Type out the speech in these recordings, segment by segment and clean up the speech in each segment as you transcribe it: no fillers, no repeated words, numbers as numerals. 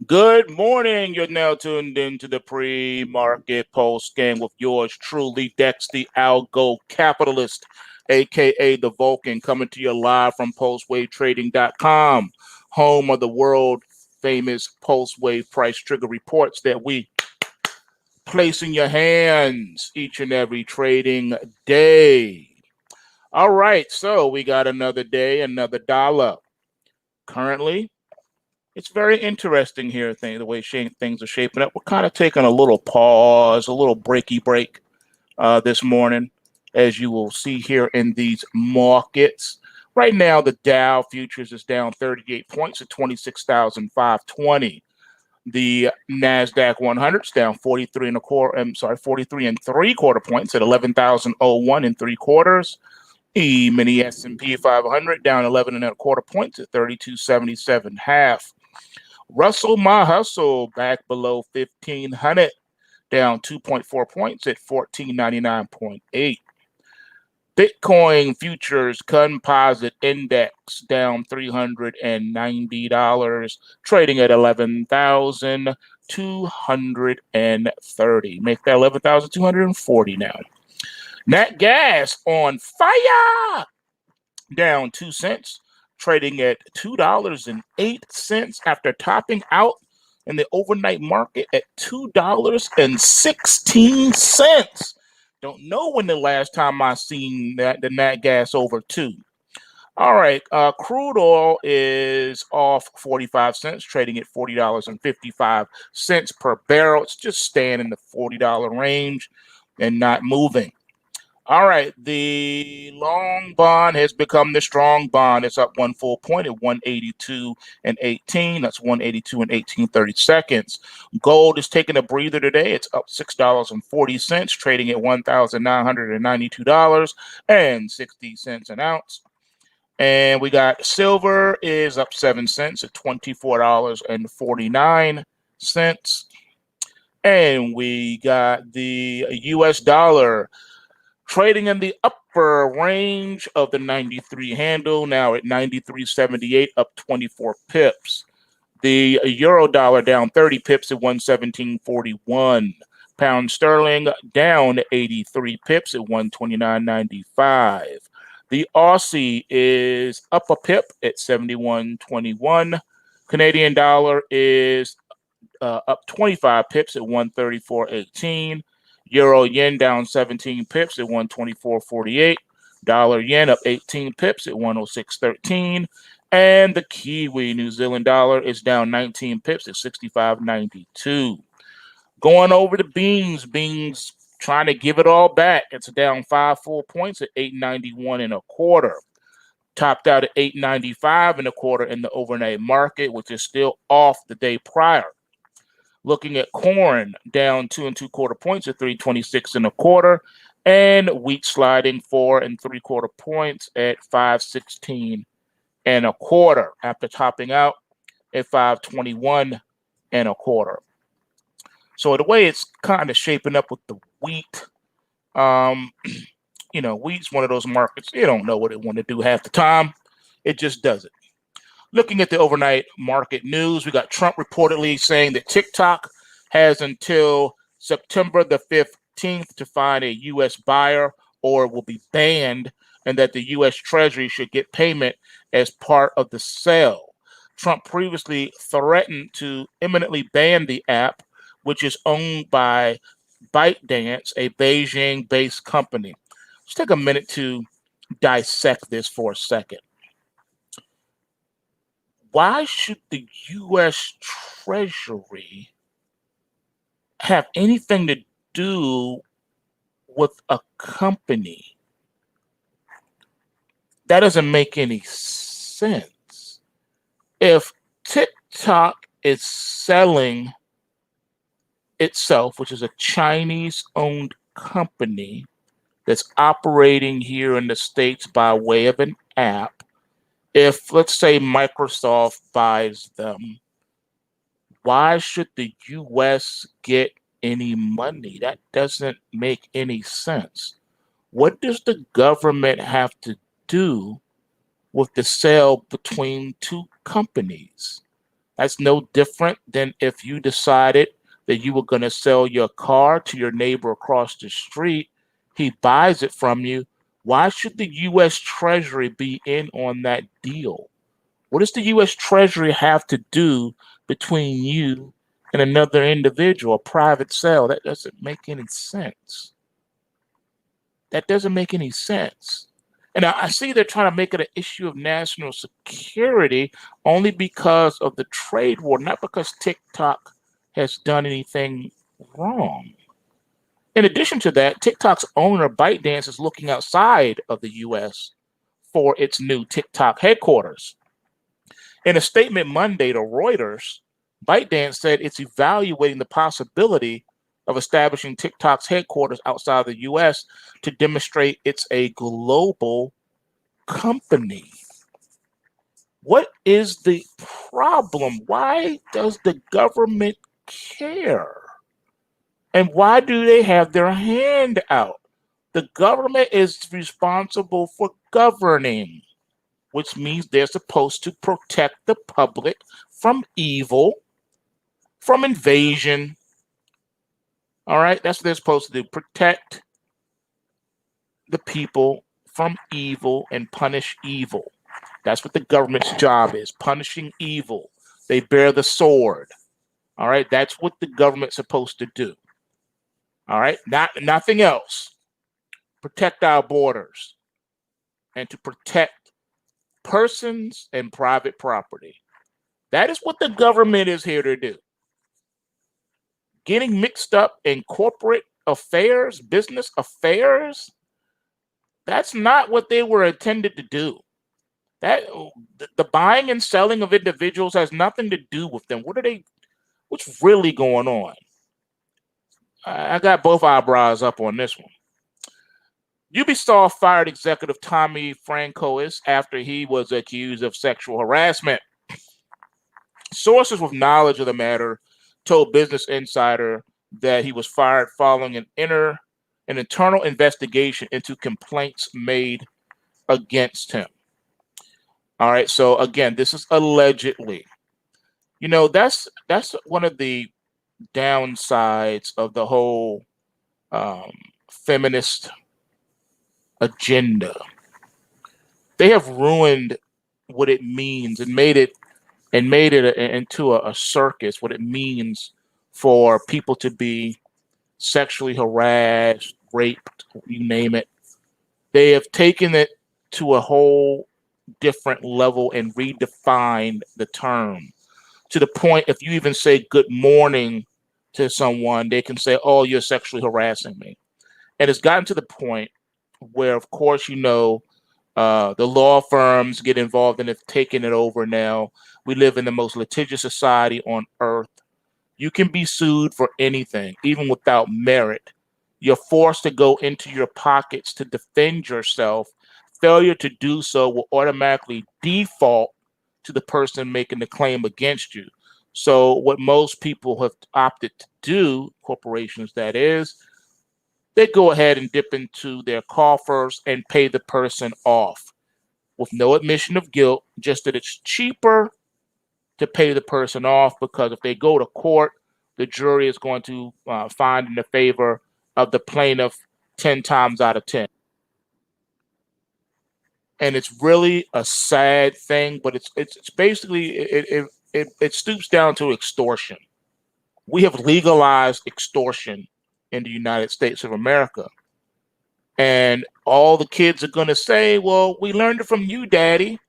Good morning. You're now tuned into the pre-market PulseScan with yours truly, Dex the Algo Capitalist, aka the Vulcan, coming to you live from PulseWaveTrading.com, home of the world famous PulseWave price trigger reports that we place in your hands each and every trading day. All right, so we got another day, another dollar. Currently, it's very interesting here, the way things are shaping up. We're kind of taking a little pause, a little breaky break this morning, as you will see here in these markets. Right now, the Dow futures is down 38 points at 26,520. The Nasdaq 100 is down 43 and a quarter. 43 and 3/4 points at 11,001 and 3/4. The mini S&P 500 down 11 and a quarter points at 3277 half. Russell My Hustle back below 1,500, down 2.4 points at 1499.8. Bitcoin futures composite index down $390, trading at 11,230. Make that 11,240 now. Nat gas on fire, down 2 cents, trading at $2.08 after topping out in the overnight market at $2.16. Don't know when the last time I seen that the nat gas over 2. All right, crude oil is off 45 cents, trading at $40.55 per barrel. It's just staying in the $40 range and not moving. All right, the long bond has become the strong bond. It's up 1 full point at 182 and 18. That's 182 and 18/32. Gold is taking a breather today. It's up $6.40, trading at $1,992.60 an ounce. And we got silver is up 7 cents at $24.49. And we got the US dollar trading in the upper range of the 93 handle, now at 93.78, up 24 pips. The euro dollar down 30 pips at 117.41. Pound sterling down 83 pips at 129.95. The Aussie is up a pip at 71.21. Canadian dollar is up 25 pips at 134.18. Euro yen down 17 pips at 124.48. Dollar yen up 18 pips at 106.13. And the Kiwi New Zealand dollar is down 19 pips at 65.92. Going over the beans. Beans trying to give it all back. It's down 5 full points at 891 and a quarter. Topped out at 895 and a quarter in the overnight market, which is still off the day prior. Looking at corn, down 2 2/4 points at 326 and a quarter, and wheat sliding 4 3/4 points at 516 and a quarter after topping out at 521 and a quarter. So the way it's kind of shaping up with the wheat, wheat's one of those markets, you don't know what it want to do half the time. It just does it. Looking at the overnight market news, we got Trump reportedly saying that TikTok has until September the 15th to find a U.S. buyer or it will be banned, and that the U.S. Treasury should get payment as part of the sale. Trump previously threatened to imminently ban the app, which is owned by ByteDance, a Beijing-based company. Let's take a minute to dissect this for a second. Why should the U.S. Treasury have anything to do with a company? That doesn't make any sense. If TikTok is selling itself, which is a Chinese-owned company that's operating here in the States by way of an app, if, let's say, Microsoft buys them, why should the U.S. get any money? That doesn't make any sense. What does the government have to do with the sale between two companies. That's no different than if you decided that you were going to sell your car to your neighbor across the street. He buys it from you. Why should the U.S. Treasury be in on that deal? What does the U.S. Treasury have to do between you and another individual, a private sale? That doesn't make any sense. That doesn't make any sense. And I see they're trying to make it an issue of national security only because of the trade war, not because TikTok has done anything wrong. In addition to that, TikTok's owner, ByteDance, is looking outside of the US for its new TikTok headquarters. In a statement Monday to Reuters, ByteDance said it's evaluating the possibility of establishing TikTok's headquarters outside the US to demonstrate it's a global company. What is the problem? Why does the government care? And why do they have their hand out? The government is responsible for governing, which means they're supposed to protect the public from evil, from invasion. All right, that's what they're supposed to do. Protect the people from evil and punish evil. That's what the government's job is, punishing evil. They bear the sword. All right, that's what the government's supposed to do. All right, nothing else. Protect our borders and to protect persons and private property. That is what the government is here to do. Getting mixed up in corporate affairs, business affairs, that's not what they were intended to do. That the buying and selling of individuals has nothing to do with them. What's really going on? I got both eyebrows up on this one. Ubisoft fired executive Tommy Francois after he was accused of sexual harassment. Sources with knowledge of the matter told Business Insider that he was fired following an internal investigation into complaints made against him. All right, so again, this is allegedly. You know, that's one of the downsides of the whole feminist agenda. They have ruined what it means and made it into a circus. What it means for people to be sexually harassed, raped, you name it. They have taken it to a whole different level and redefined the term to the point if you even say good morning to someone, they can say, oh, you're sexually harassing me. And it's gotten to the point where, of course, the law firms get involved and have taken it over now. We live in the most litigious society on earth. You can be sued for anything, even without merit. You're forced to go into your pockets to defend yourself. Failure to do so will automatically default to the person making the claim against you. So what most people have opted to do, corporations that is, they go ahead and dip into their coffers and pay the person off with no admission of guilt, just that it's cheaper to pay the person off because if they go to court, the jury is going to find in the favor of the plaintiff 10 times out of 10. And it's really a sad thing, but it's basically it stoops down to extortion. We have legalized extortion in the United States of America. And all the kids are going to say, well, we learned it from you, Daddy.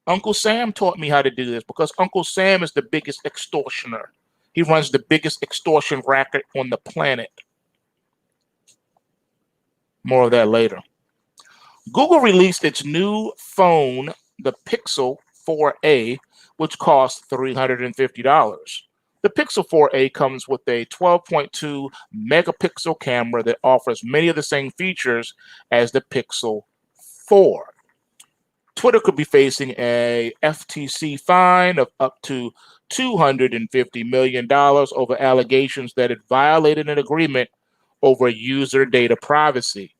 Uncle Sam taught me how to do this because Uncle Sam is the biggest extortioner. He runs the biggest extortion racket on the planet. More of that later. Google released its new phone, the Pixel 4a, which costs $350. The Pixel 4a comes with a 12.2 megapixel camera that offers many of the same features as the Pixel 4. Twitter could be facing a FTC fine of up to $250 million over allegations that it violated an agreement over user data privacy.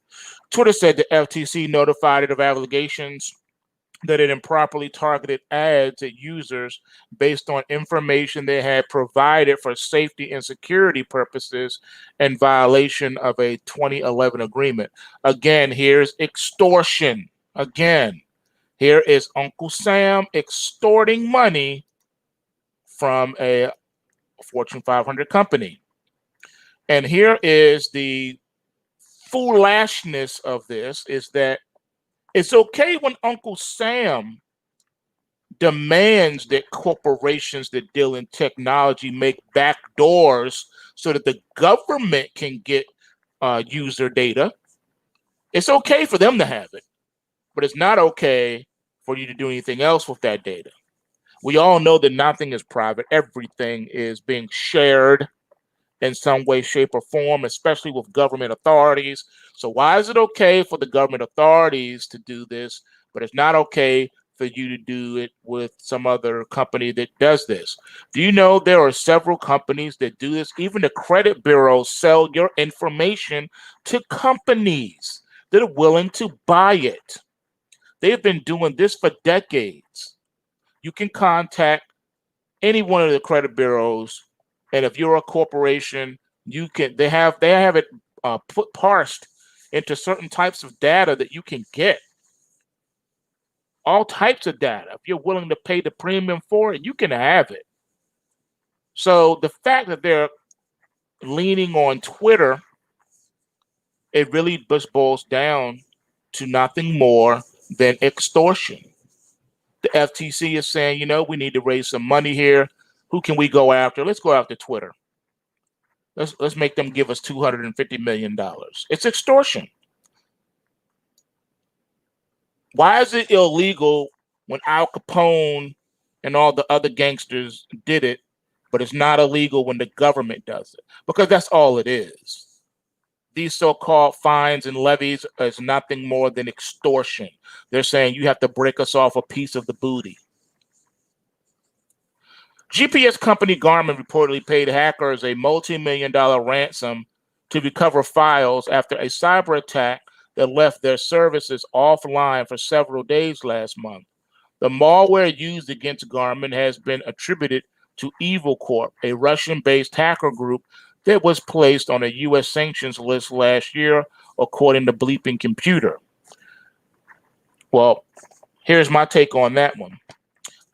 Twitter said the FTC notified it of allegations that it improperly targeted ads at users based on information they had provided for safety and security purposes in violation of a 2011 agreement. Again, here's extortion. Again, here is Uncle Sam extorting money from a Fortune 500 company. And here is the foolishness of this is that it's okay when Uncle Sam demands that corporations that deal in technology make back doors so that the government can get user data. It's okay for them to have it, but it's not okay for you to do anything else with that data. We all know that nothing is private. Everything is being shared in some way, shape, or form, especially with government authorities. So why is it okay for the government authorities to do this, but it's not okay for you to do it with some other company that does this? Do you know there are several companies that do this? Even the credit bureaus sell your information to companies that are willing to buy it. They've been doing this for decades. You can contact any one of the credit bureaus, and if you're a corporation, you can they have it parsed into certain types of data that you can get. All types of data. If you're willing to pay the premium for it, you can have it. So the fact that they're leaning on Twitter, it really just boils down to nothing more than extortion. The FTC is saying, we need to raise some money here. Who can we go after? Let's go after Twitter. Let's make them give us $250 million. It's extortion. Why is it illegal when Al Capone and all the other gangsters did it, but it's not illegal when the government does it? Because that's all it is. These so-called fines and levies is nothing more than extortion. They're saying you have to break us off a piece of the booty. GPS company Garmin reportedly paid hackers a multi-million-dollar ransom to recover files after a cyber attack that left their services offline for several days last month. The malware used against Garmin has been attributed to Evil Corp, a Russian-based hacker group that was placed on a U.S. sanctions list last year, according to Bleeping Computer. Well, here's my take on that one.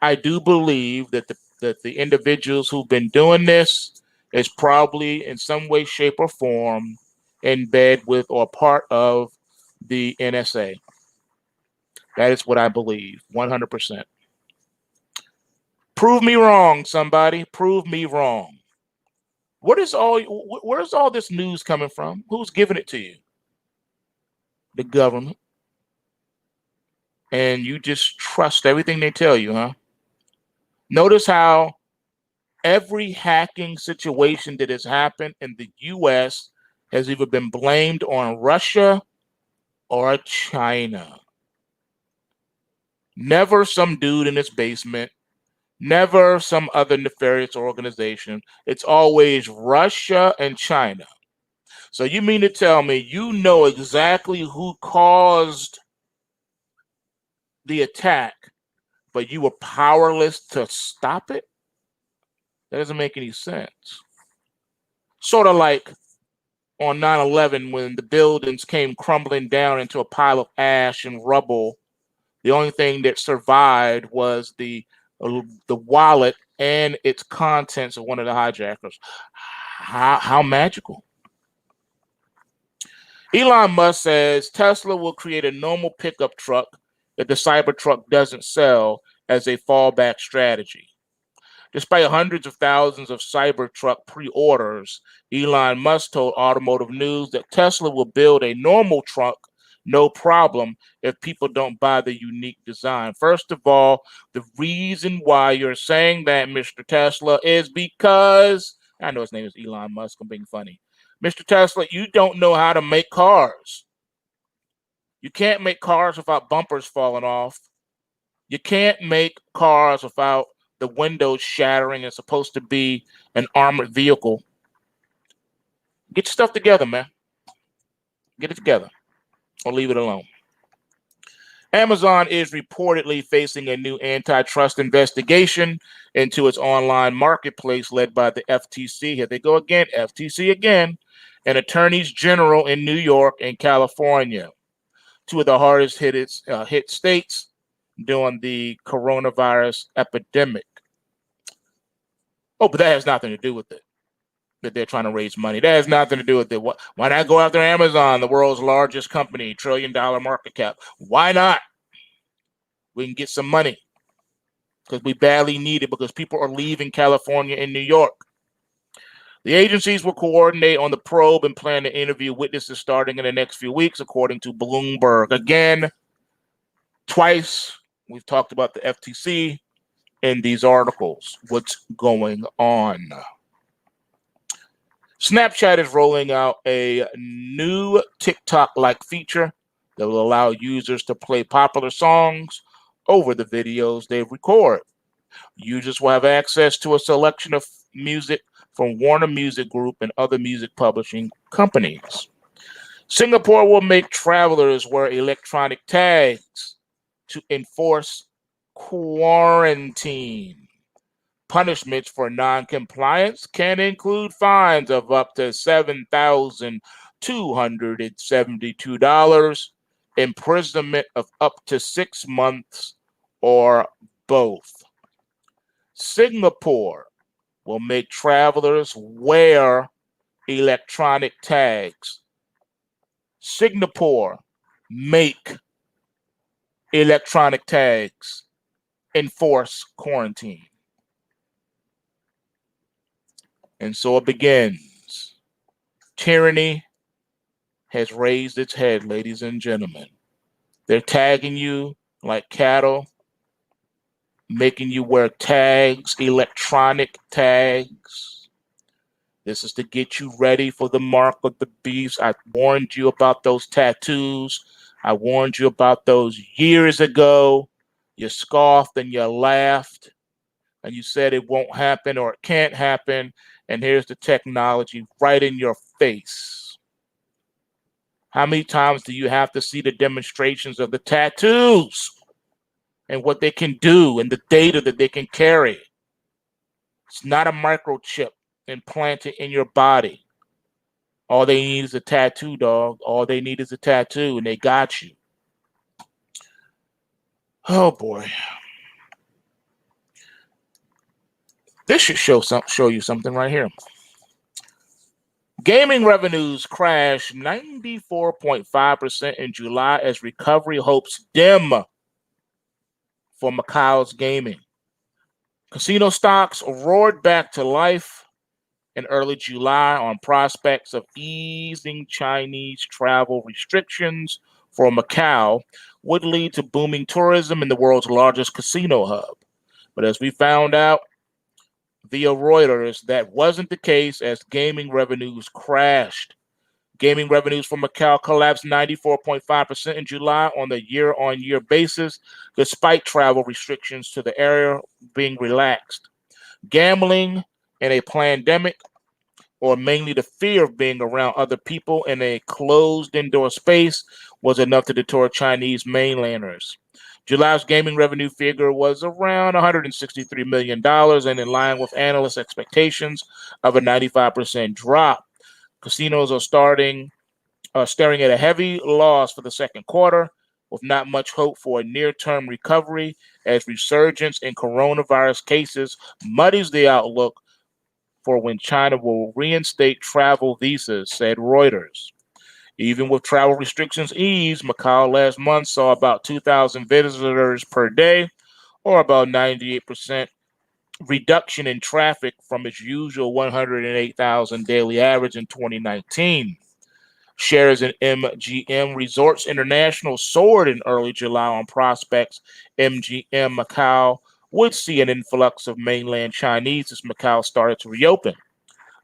I do believe that the individuals who've been doing this is probably in some way, shape, or form in bed with or part of the NSA. That is what I believe, 100%. Prove me wrong, somebody. Prove me wrong. Where's all this news coming from? Who's giving it to you? The government. And you just trust everything they tell you, huh? Notice how every hacking situation that has happened in the U.S. has either been blamed on Russia or China. Never some dude in his basement, never some other nefarious organization. It's always Russia and China. So you mean to tell me you know exactly who caused the attack, but you were powerless to stop it? That doesn't make any sense. Sort of like on 9/11 when the buildings came crumbling down into a pile of ash and rubble. The only thing that survived was the wallet and its contents of one of the hijackers. How magical. Elon Musk says Tesla will create a normal pickup truck that the Cybertruck doesn't sell as a fallback strategy. Despite hundreds of thousands of Cybertruck pre-orders, Elon Musk told Automotive News that Tesla will build a normal truck, no problem, if people don't buy the unique design. First of all, the reason why you're saying that, Mr. Tesla, is because, I know his name is Elon Musk, I'm being funny. Mr. Tesla, you don't know how to make cars. You can't make cars without bumpers falling off. You can't make cars without the windows shattering. It's supposed to be an armored vehicle. Get your stuff together, man. Get it together or leave it alone. Amazon is reportedly facing a new antitrust investigation into its online marketplace led by the FTC. Here they go again, FTC again, and attorneys general in New York and California, two of the hardest hit states during the coronavirus epidemic. Oh, but that has nothing to do with it, that they're trying to raise money. That has nothing to do with it. Why not go after Amazon, the world's largest company, $1 trillion market cap? Why not? We can get some money because we badly need it because people are leaving California and New York. The agencies will coordinate on the probe and plan to interview witnesses starting in the next few weeks, according to Bloomberg. Again, twice we've talked about the FTC in these articles. What's going on? Snapchat is rolling out a new TikTok-like feature that will allow users to play popular songs over the videos they record. Users will have access to a selection of music from Warner Music Group and other music publishing companies. Singapore will make travelers wear electronic tags to enforce quarantine. Punishments for non-compliance can include fines of up to $7,272, imprisonment of up to 6 months, or both. Singapore will make travelers wear electronic tags. Singapore make electronic tags, enforce quarantine. And so it begins. Tyranny has raised its head, ladies and gentlemen. They're tagging you like cattle, making you wear tags, electronic tags. This is to get you ready for the mark of the beast. I warned you about those tattoos. I warned you about those years ago. You scoffed and you laughed and you said it won't happen or it can't happen. And here's the technology right in your face. How many times do you have to see the demonstrations of the tattoos and what they can do and the data that they can carry? It's not a microchip implanted in your body. All they need is a tattoo, dog. All they need is a tattoo, and they got you. Oh boy. This should show you something right here. Gaming revenues crashed 94.5% in July as recovery hopes dim for Macau's gaming. Casino stocks roared back to life in early July on prospects of easing Chinese travel restrictions for Macau would lead to booming tourism in the world's largest casino hub. But as we found out via Reuters, that wasn't the case as gaming revenues crashed. Gaming revenues from Macau collapsed 94.5% in July on the year-on-year basis, despite travel restrictions to the area being relaxed. Gambling in a pandemic, or mainly the fear of being around other people in a closed indoor space, was enough to deter Chinese mainlanders. July's gaming revenue figure was around $163 million and in line with analyst expectations of a 95% drop. Casinos are staring at a heavy loss for the second quarter, with not much hope for a near-term recovery as resurgence in coronavirus cases muddies the outlook for when China will reinstate travel visas, said Reuters. Even with travel restrictions eased, Macau last month saw about 2,000 visitors per day, or about 98% reduction in traffic from its usual 108,000 daily average in 2019. Shares in MGM Resorts International soared in early July on prospects MGM Macau would see an influx of mainland Chinese as Macau started to reopen.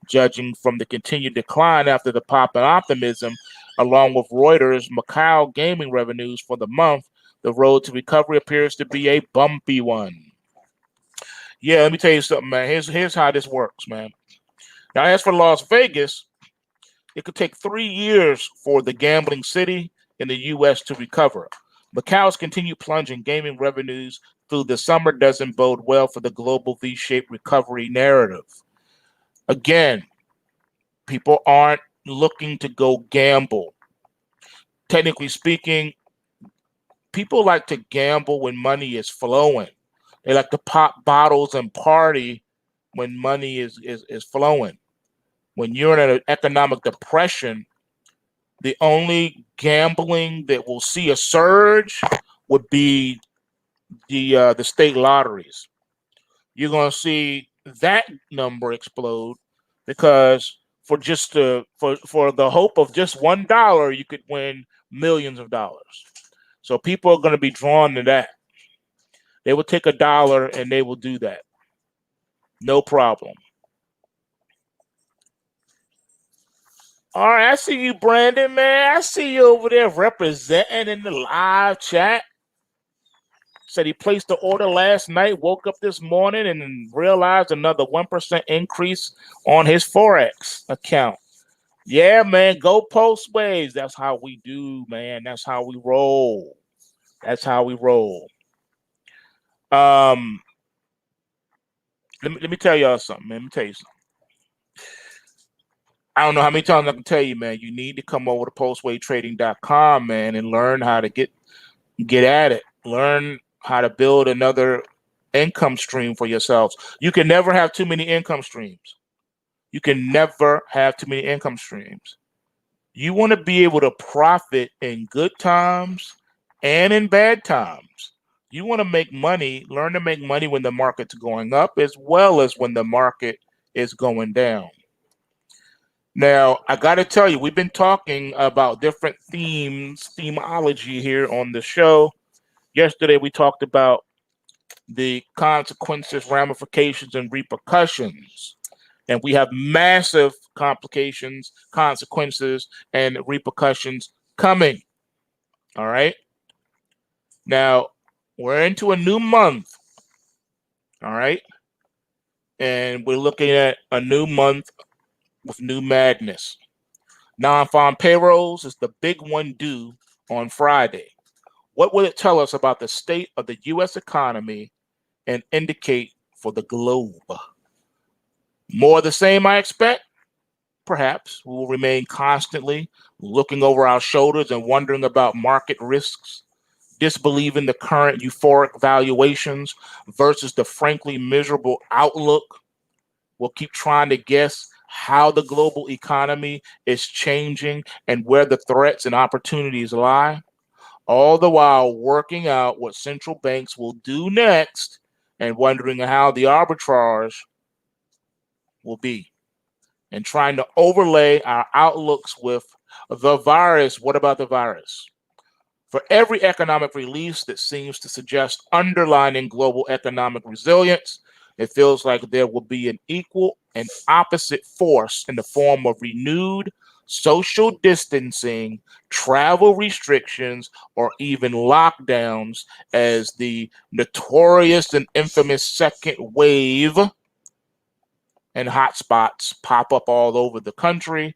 Judging from the continued decline after the pop in optimism, along with Reuters, Macau gaming revenues for the month, the road to recovery appears to be a bumpy one. Yeah, let me tell you something, man. Here's how this works, man. Now, as for Las Vegas, it could take 3 years for the gambling city in the U.S. to recover. Macau's continued plunge in gaming revenues through the summer doesn't bode well for the global V-shaped recovery narrative. Again, people aren't looking to go gamble. Technically speaking, people like to gamble when money is flowing. They like to pop bottles and party when money is flowing. When you're in an economic depression, the only gambling that will see a surge would be the state lotteries. You're going to see that number explode because for the hope of just $1, you could win millions of dollars. So people are going to be drawn to that. They will take $1 and they will do that. No problem. All right, I see you, Brandon, man. I see you over there representing in the live chat. Said he placed the order last night, woke up this morning and realized another 1% increase on his forex account. Yeah, man, go PulseWaves. That's how we do, man. That's how we roll. That's how we roll. Let me tell y'all something, man. Let me tell you something. I don't know how many times I can tell you, man. You need to come over to PulseWaveTrading.com, man, and learn how to get at it. Learn how to build another income stream for yourselves. You can never have too many income streams. You can never have too many income streams. You want to be able to profit in good times and in bad times. You want to make money, learn to make money when the market's going up as well as when the market is going down. Now, I got to tell you, we've been talking about different themology here on the show. Yesterday, we talked about the consequences, ramifications, and repercussions. And we have massive complications, consequences, and repercussions coming. All right. Now, we're into a new month. All right. And we're looking at a new month with new madness. Non-farm payrolls is the big one due on Friday. What will it tell us about the state of the U.S. economy and indicate for the globe? More of the same, I expect. Perhaps we will remain constantly looking over our shoulders and wondering about market risks, disbelieving the current euphoric valuations versus the frankly miserable outlook. We'll keep trying to guess how the global economy is changing and where the threats and opportunities lie, all the while working out what central banks will do next and wondering how the arbitrage will be, and trying to overlay our outlooks with the virus. What about the virus? For every economic release that seems to suggest underlining global economic resilience, it feels like there will be an equal and opposite force in the form of renewed social distancing, travel restrictions, or even lockdowns as the notorious and infamous second wave and hotspots pop up all over the country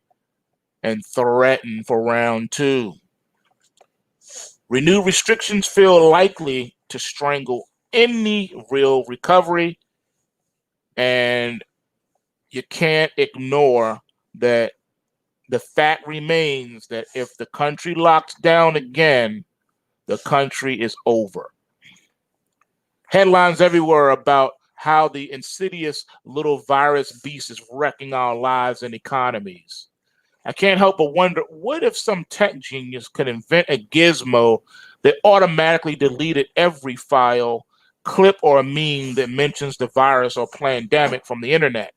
and threaten for round two. Renewed restrictions feel likely to strangle any real recovery, and you can't ignore that the fact remains that if the country locks down again, the country is over. Headlines everywhere about how the insidious little virus beast is wrecking our lives and economies. I can't help but wonder, what if some tech genius could invent a gizmo that automatically deleted every file, clip, or meme that mentions the virus or pandemic from the internet,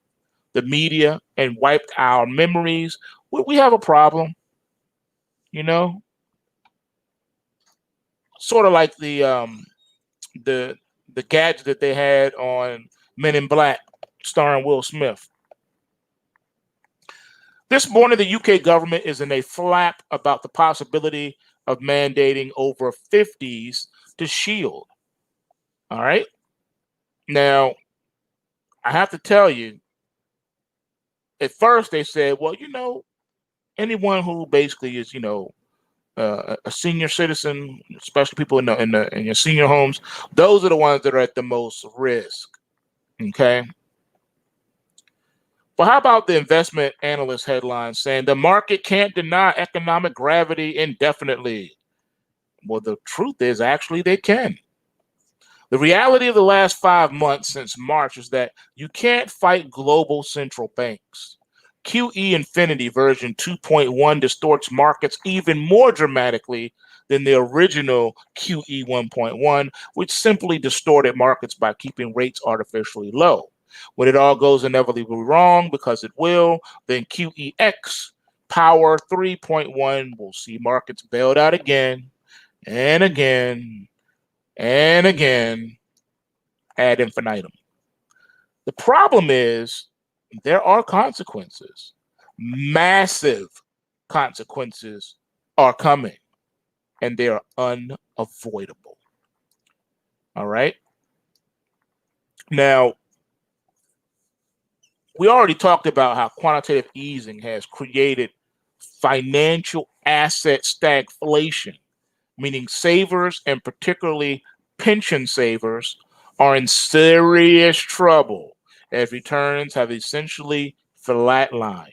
the media, and wiped our memories? Would we have a problem? You know, sort of like the the gadget that they had on Men in Black, starring Will Smith. This morning, the UK government is in a flap about the possibility of mandating over 50s to shield. All right. Now, I have to tell you, at first they said, well, anyone who basically is, a senior citizen, especially people in your senior homes, those are the ones that are at the most risk. Okay. But how about the investment analyst headline saying the market can't deny economic gravity indefinitely? Well, the truth is actually they can. The reality of the last 5 months since March is that you can't fight global central banks. QE Infinity version 2.1 distorts markets even more dramatically than the original QE 1.1, which simply distorted markets by keeping rates artificially low. When it all goes inevitably wrong, because it will, then QEX Power 3.1 will see markets bailed out again and again and again ad infinitum. The problem is there are consequences. Massive consequences are coming, and they are unavoidable. All right. Now, we already talked about how quantitative easing has created financial asset stagflation, meaning savers and particularly pension savers are in serious trouble as returns have essentially flatlined.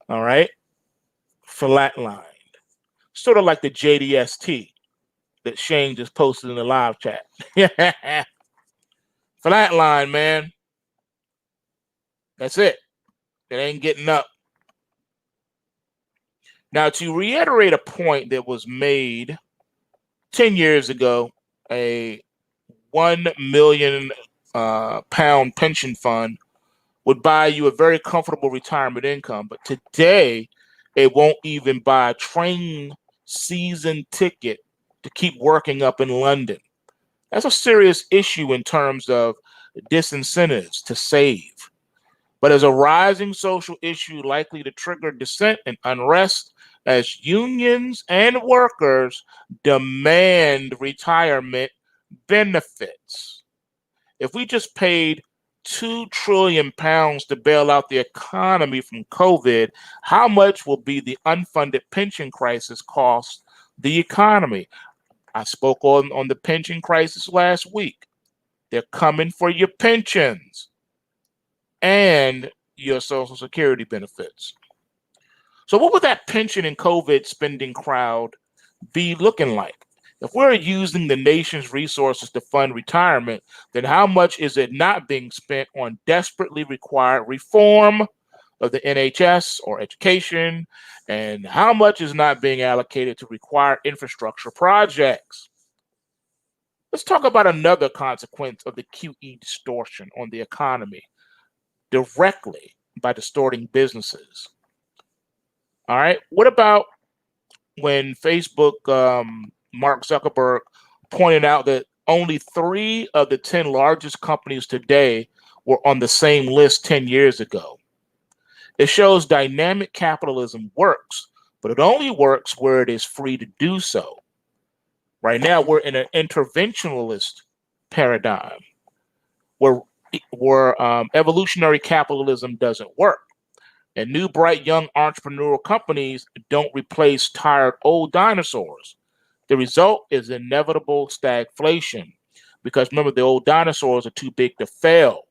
All right? Flatlined. Sort of like the JDST that Shane just posted in the live chat. Flatline, man. That's it. It ain't getting up. Now, to reiterate a point that was made 10 years ago, a 1 million pound pension fund would buy you a very comfortable retirement income. But today, it won't even buy a train season ticket to keep working up in London. That's a serious issue in terms of disincentives to save. But as a rising social issue likely to trigger dissent and unrest as unions and workers demand retirement benefits. If we just paid £2 trillion to bail out the economy from COVID, how much will be the unfunded pension crisis cost the economy? I spoke on the pension crisis last week. They're coming for your pensions and your Social Security benefits. So what would that pension and COVID spending crowd be looking like? If we're using the nation's resources to fund retirement, then how much is it not being spent on desperately required reform of the NHS or education? And how much is not being allocated to required infrastructure projects? Let's talk about another consequence of the QE distortion on the economy directly by distorting businesses. All right. What about when Facebook, Mark Zuckerberg pointed out that only 3 of the 10 largest companies today were on the same list 10 years ago? It shows dynamic capitalism works, but it only works where it is free to do so. Right now, we're in an interventionalist paradigm where evolutionary capitalism doesn't work. And new, bright, young entrepreneurial companies don't replace tired old dinosaurs. The result is inevitable stagflation because remember, the old dinosaurs are too big to fail.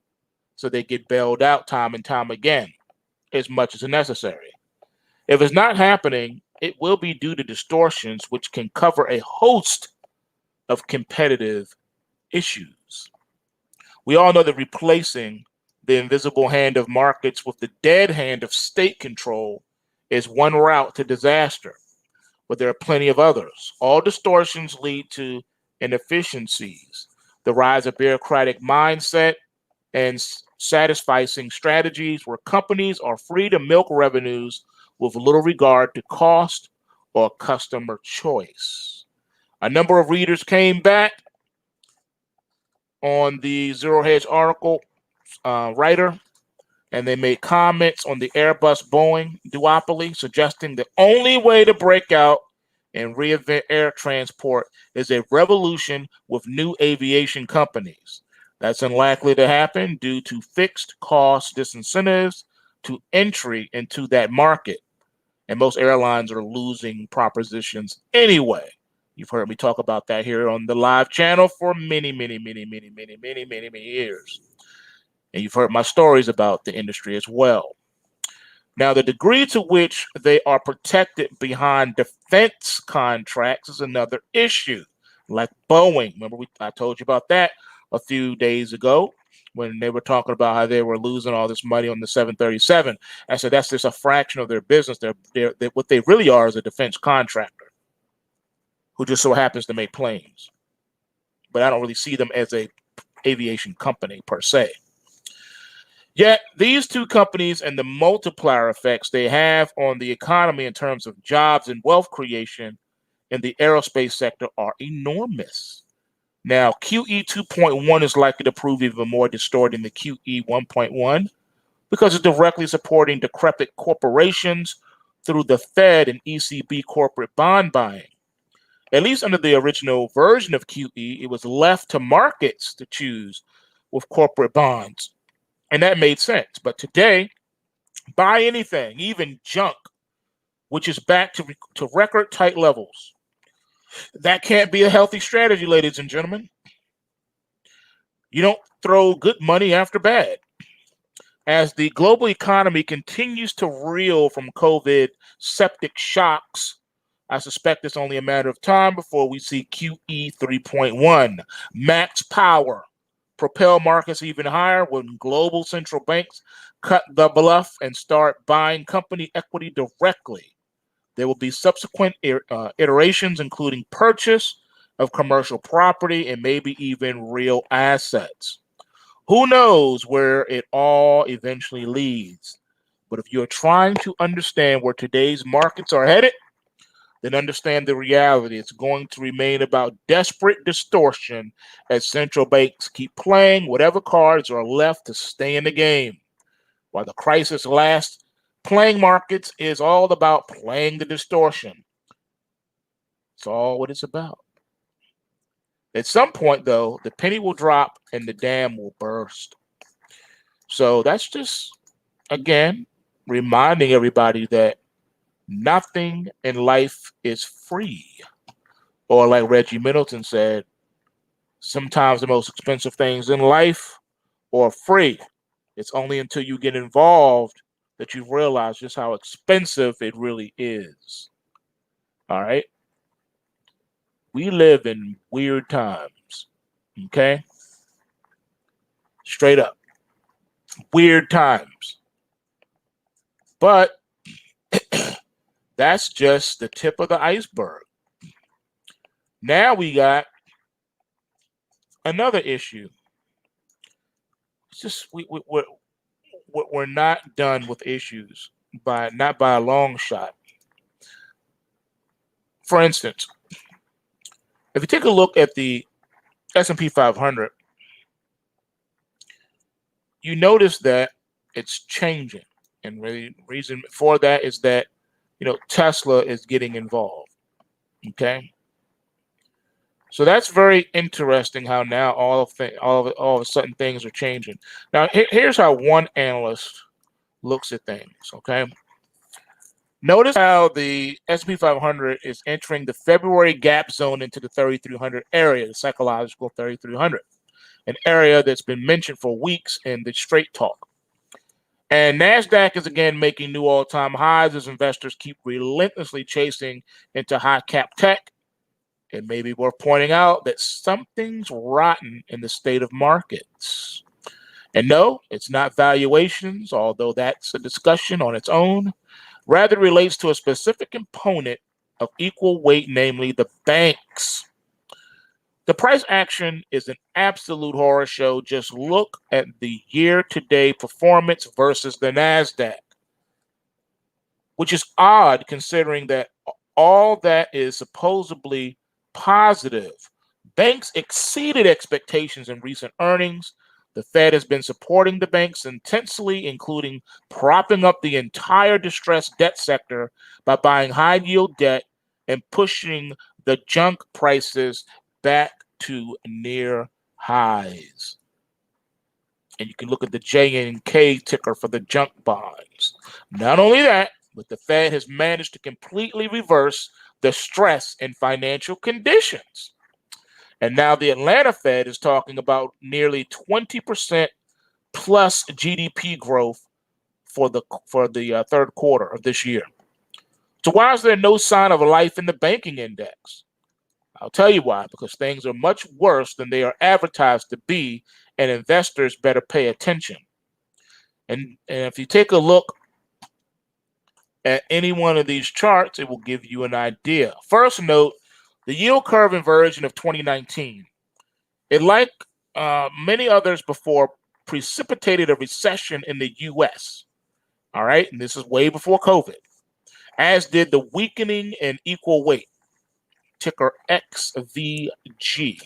So they get bailed out time and time again, as much as necessary. If it's not happening, it will be due to distortions, which can cover a host of competitive issues. We all know that replacing the invisible hand of markets with the dead hand of state control is one route to disaster, but there are plenty of others. All distortions lead to inefficiencies, the rise of bureaucratic mindset, and satisficing strategies where companies are free to milk revenues with little regard to cost or customer choice. A number of readers came back on the Zero Hedge article writer, and they made comments on the Airbus Boeing duopoly, suggesting the only way to break out and reinvent air transport is a revolution with new aviation companies. That's unlikely to happen due to fixed cost disincentives to entry into that market. And most airlines are losing propositions anyway. You've heard me talk about that here on the live channel for many years. And you've heard my stories about the industry as well. Now, the degree to which they are protected behind defense contracts is another issue, like Boeing. Remember, I told you about that a few days ago when they were talking about how they were losing all this money on the 737. I said that's just a fraction of their business. What they really are is a defense contractor who just so happens to make planes. But I don't really see them as a aviation company per se. Yet these two companies and the multiplier effects they have on the economy in terms of jobs and wealth creation in the aerospace sector are enormous. Now, QE 2.1 is likely to prove even more distorting than QE 1.1 because it's directly supporting decrepit corporations through the Fed and ECB corporate bond buying. At least under the original version of QE, it was left to markets to choose with corporate bonds. And that made sense. But today, buy anything, even junk, which is back to record tight levels. That can't be a healthy strategy, ladies and gentlemen. You don't throw good money after bad. As the global economy continues to reel from COVID septic shocks, I suspect it's only a matter of time before we see QE 3.1, max power, propel markets even higher when global central banks cut the bluff and start buying company equity directly. There will be subsequent iterations, including purchase of commercial property and maybe even real assets. Who knows where it all eventually leads? But if you're trying to understand where today's markets are headed, then understand the reality. It's going to remain about desperate distortion as central banks keep playing whatever cards are left to stay in the game. While the crisis lasts, playing markets is all about playing the distortion. It's all what it's about. At some point, though, the penny will drop and the dam will burst. So that's just, again, reminding everybody that nothing in life is free. Or like Reggie Middleton said, sometimes the most expensive things in life are free. It's only until you get involved that you realize just how expensive it really is. All right? We live in weird times. Okay? Straight up. Weird times. But that's just the tip of the iceberg. Now we got another issue. It's just we're not done with issues not by a long shot. For instance, if you take a look at the S&P 500, you notice that it's changing, and the reason for that is that Tesla is getting involved. Okay. So that's very interesting how now all of a sudden things are changing. Now, here's how one analyst looks at things, okay? Notice how the S&P 500 is entering the February gap zone into the 3,300 area, the psychological 3,300, an area that's been mentioned for weeks in the straight talk. And NASDAQ is again making new all-time highs as investors keep relentlessly chasing into high-cap tech. It may be worth pointing out that something's rotten in the state of markets. And no, it's not valuations, although that's a discussion on its own. Rather, it relates to a specific component of equal weight, namely the banks. The price action is an absolute horror show. Just look at the year-to-date performance versus the NASDAQ, which is odd considering that all that is supposedly positive. Banks exceeded expectations in recent earnings. The Fed has been supporting the banks intensely, including propping up the entire distressed debt sector by buying high-yield debt and pushing the junk prices back to near highs. And you can look at the J and K ticker for the junk bonds. Not only that, but the Fed has managed to completely reverse the stress in financial conditions. And now the Atlanta Fed is talking about nearly 20% plus GDP growth for the third quarter of this year. So why is there no sign of life in the banking index? I'll tell you why, because things are much worse than they are advertised to be, and investors better pay attention. And if you take a look at any one of these charts, it will give you an idea. First note, the yield curve inversion of 2019. It, like many others before, precipitated a recession in the US. All right, and this is way before COVID, as did the weakening in equal weight, ticker XVG.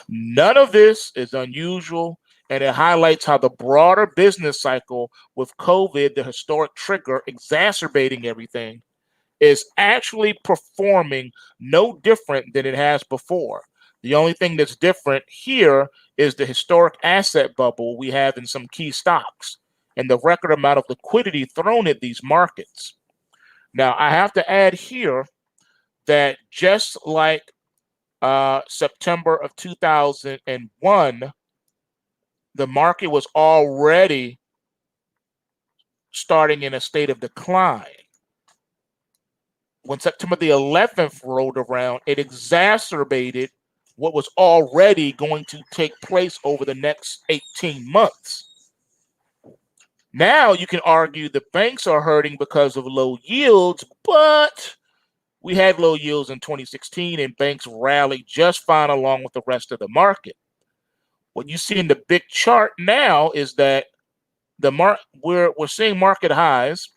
None of this is unusual, and it highlights how the broader business cycle with COVID, the historic trigger exacerbating everything, is actually performing no different than it has before. The only thing that's different here is the historic asset bubble we have in some key stocks and the record amount of liquidity thrown at these markets. Now, I have to add here that just like September of 2001, the market was already starting in a state of decline. When September the 11th rolled around, it exacerbated what was already going to take place over the next 18 months. Now you can argue the banks are hurting because of low yields, but we had low yields in 2016 and banks rallied just fine along with the rest of the market. What you see in the big chart now is that we're seeing market highs,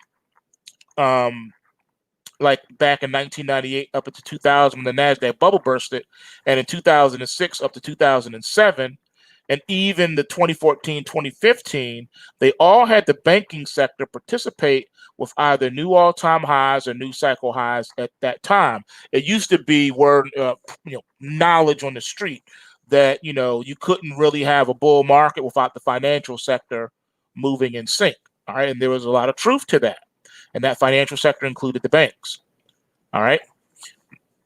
like back in 1998 up into 2000 when the Nasdaq bubble bursted, and in 2006 up to 2007, and even the 2014, 2015, they all had the banking sector participate with either new all-time highs or new cycle highs at that time. It used to be word, knowledge on the street that you couldn't really have a bull market without the financial sector moving in sync. All right, and there was a lot of truth to that, and that financial sector included the banks. All right,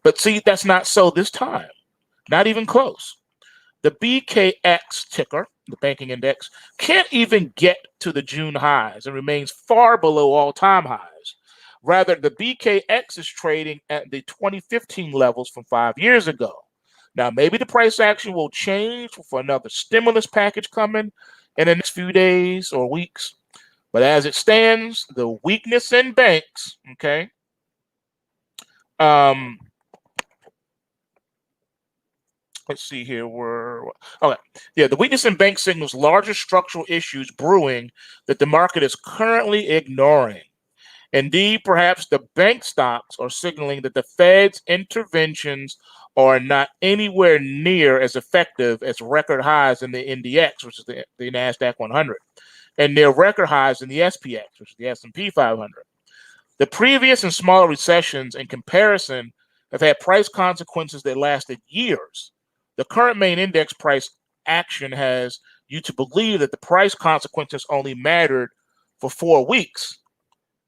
but see, that's not so this time. Not even close. The BKX ticker, the banking index, can't even get to the June highs and remains far below all-time highs. Rather, the BKX is trading at the 2015 levels from 5 years ago. Now, maybe the price action will change for another stimulus package coming in the next few days or weeks. But as it stands, the weakness in banks, okay, let's see here. The weakness in bank signals larger structural issues brewing that the market is currently ignoring. Indeed, perhaps the bank stocks are signaling that the Fed's interventions are not anywhere near as effective as record highs in the NDX, which is the NASDAQ 100, and near record highs in the SPX, which is the S&P 500. The previous and smaller recessions, in comparison, have had price consequences that lasted years. The current main index price action has you to believe that the price consequences only mattered for 4 weeks.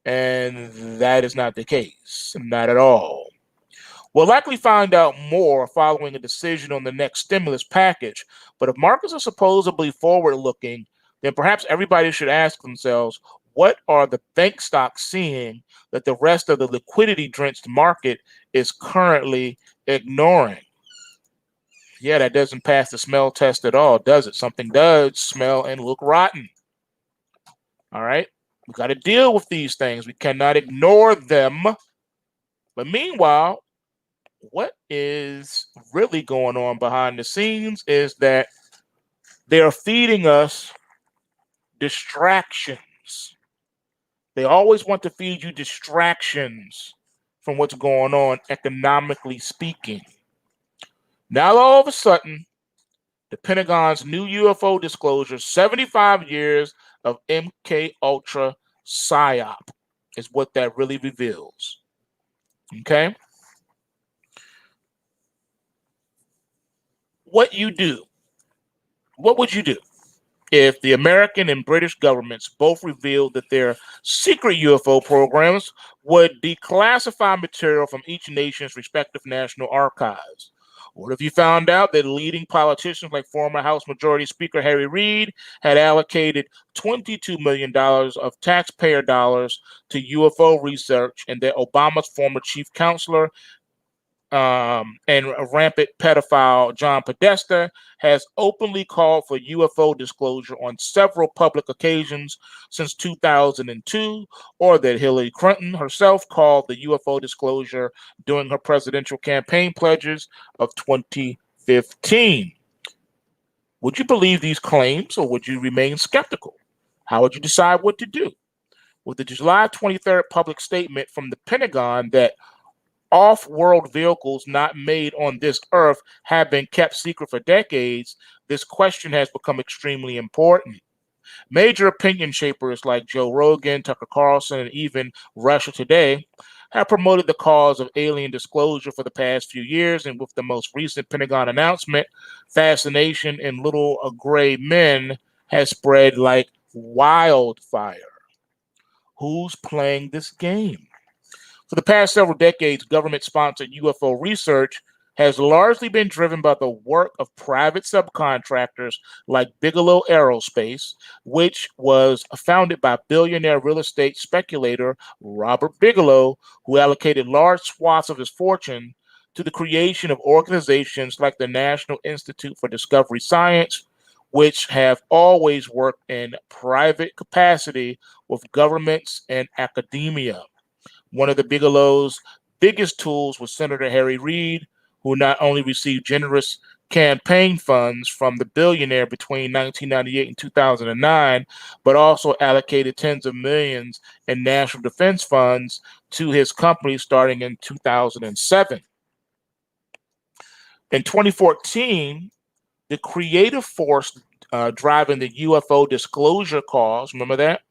And that is not the case. Not at all. We'll likely find out more following a decision on the next stimulus package. But if markets are supposedly forward-looking, then perhaps everybody should ask themselves, what are the bank stocks seeing that the rest of the liquidity-drenched market is currently ignoring? Yeah, that doesn't pass the smell test at all, does it? Something does smell and look rotten. All right? We got to deal with these things. We cannot ignore them. But meanwhile, what is really going on behind the scenes is that they are feeding us distractions. They always want to feed you distractions from what's going on economically speaking. Now, all of a sudden, the Pentagon's new UFO disclosure, 75 years of MKUltra PSYOP, is what that really reveals. Okay? What you do? What would you do? if the American and British governments both revealed that their secret UFO programs would declassify material from each nation's respective national archives? What if you found out that leading politicians like former House Majority Speaker Harry Reid had allocated $22 million of taxpayer dollars to UFO research, and that Obama's former chief counselor and rampant pedophile John Podesta has openly called for UFO disclosure on several public occasions since 2002, or that Hillary Clinton herself called the UFO disclosure during her presidential campaign pledges of 2015. Would you believe these claims, or would you remain skeptical? How would you decide what to do? With the July 23rd public statement from the Pentagon that off-world vehicles not made on this earth have been kept secret for decades, this question has become extremely important. Major opinion shapers like Joe Rogan, Tucker Carlson, and even Russia Today have promoted the cause of alien disclosure for the past few years, and with the most recent Pentagon announcement, fascination in little gray men has spread like wildfire. Who's playing this game? For the past several decades, government-sponsored UFO research has largely been driven by the work of private subcontractors like Bigelow Aerospace, which was founded by billionaire real estate speculator Robert Bigelow, who allocated large swaths of his fortune to the creation of organizations like the National Institute for Discovery Science, which have always worked in private capacity with governments and academia. One of the Bigelow's biggest tools was Senator Harry Reid, who not only received generous campaign funds from the billionaire between 1998 and 2009, but also allocated tens of millions in national defense funds to his company starting in 2007. In 2014, the creative force driving the UFO disclosure cause, remember that,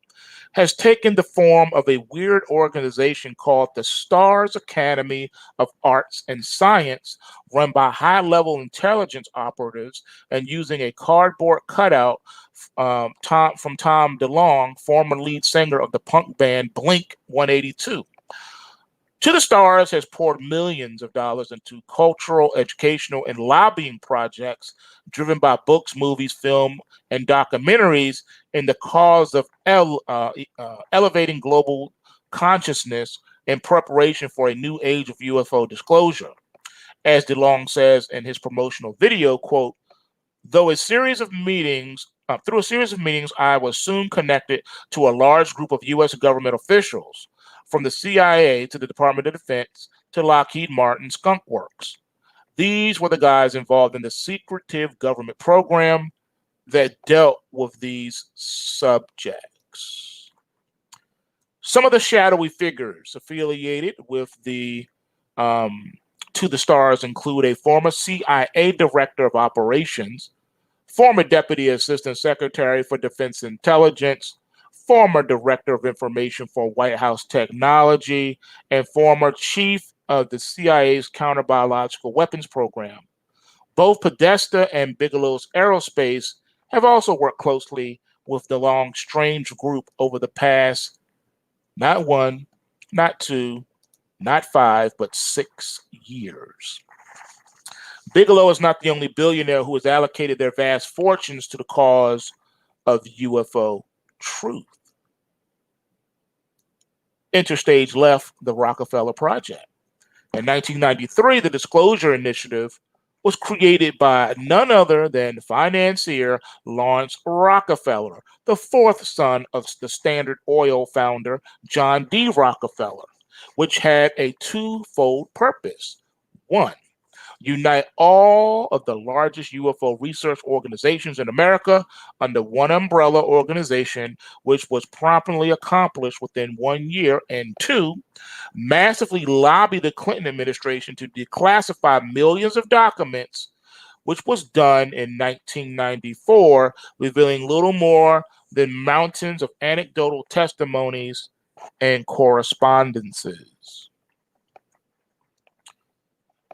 has taken the form of a weird organization called the Stars Academy of Arts and Science, run by high-level intelligence operatives and using a cardboard cutout from Tom DeLonge, former lead singer of the punk band Blink 182. To the Stars has poured millions of dollars into cultural, educational, and lobbying projects driven by books, movies, film, and documentaries in the cause of elevating global consciousness in preparation for a new age of UFO disclosure. As DeLonge says in his promotional video, quote, Through a series of meetings, I was soon connected to a large group of U.S. government officials, from the CIA to the Department of Defense to Lockheed Martin Skunk Works. These were the guys involved in the secretive government program that dealt with these subjects. Some of the shadowy figures affiliated with the To the Stars include a former CIA Director of Operations, former Deputy Assistant Secretary for Defense Intelligence, former Director of Information for White House Technology, and former Chief of the CIA's Counter-Biological Weapons Program. Both Podesta and Bigelow's Aerospace have also worked closely with the long strange group over the past, not one, not two, not five, but 6 years. Bigelow is not the only billionaire who has allocated their vast fortunes to the cause of UFO truth. Interstage left the Rockefeller Project. In 1993, the Disclosure Initiative was created by none other than financier Lawrence Rockefeller, the fourth son of the Standard Oil founder John D. Rockefeller, which had a twofold purpose. One, unite all of the largest UFO research organizations in America under one umbrella organization, which was promptly accomplished within 1 year. And two, massively lobby the Clinton administration to declassify millions of documents, which was done in 1994, revealing little more than mountains of anecdotal testimonies and correspondences.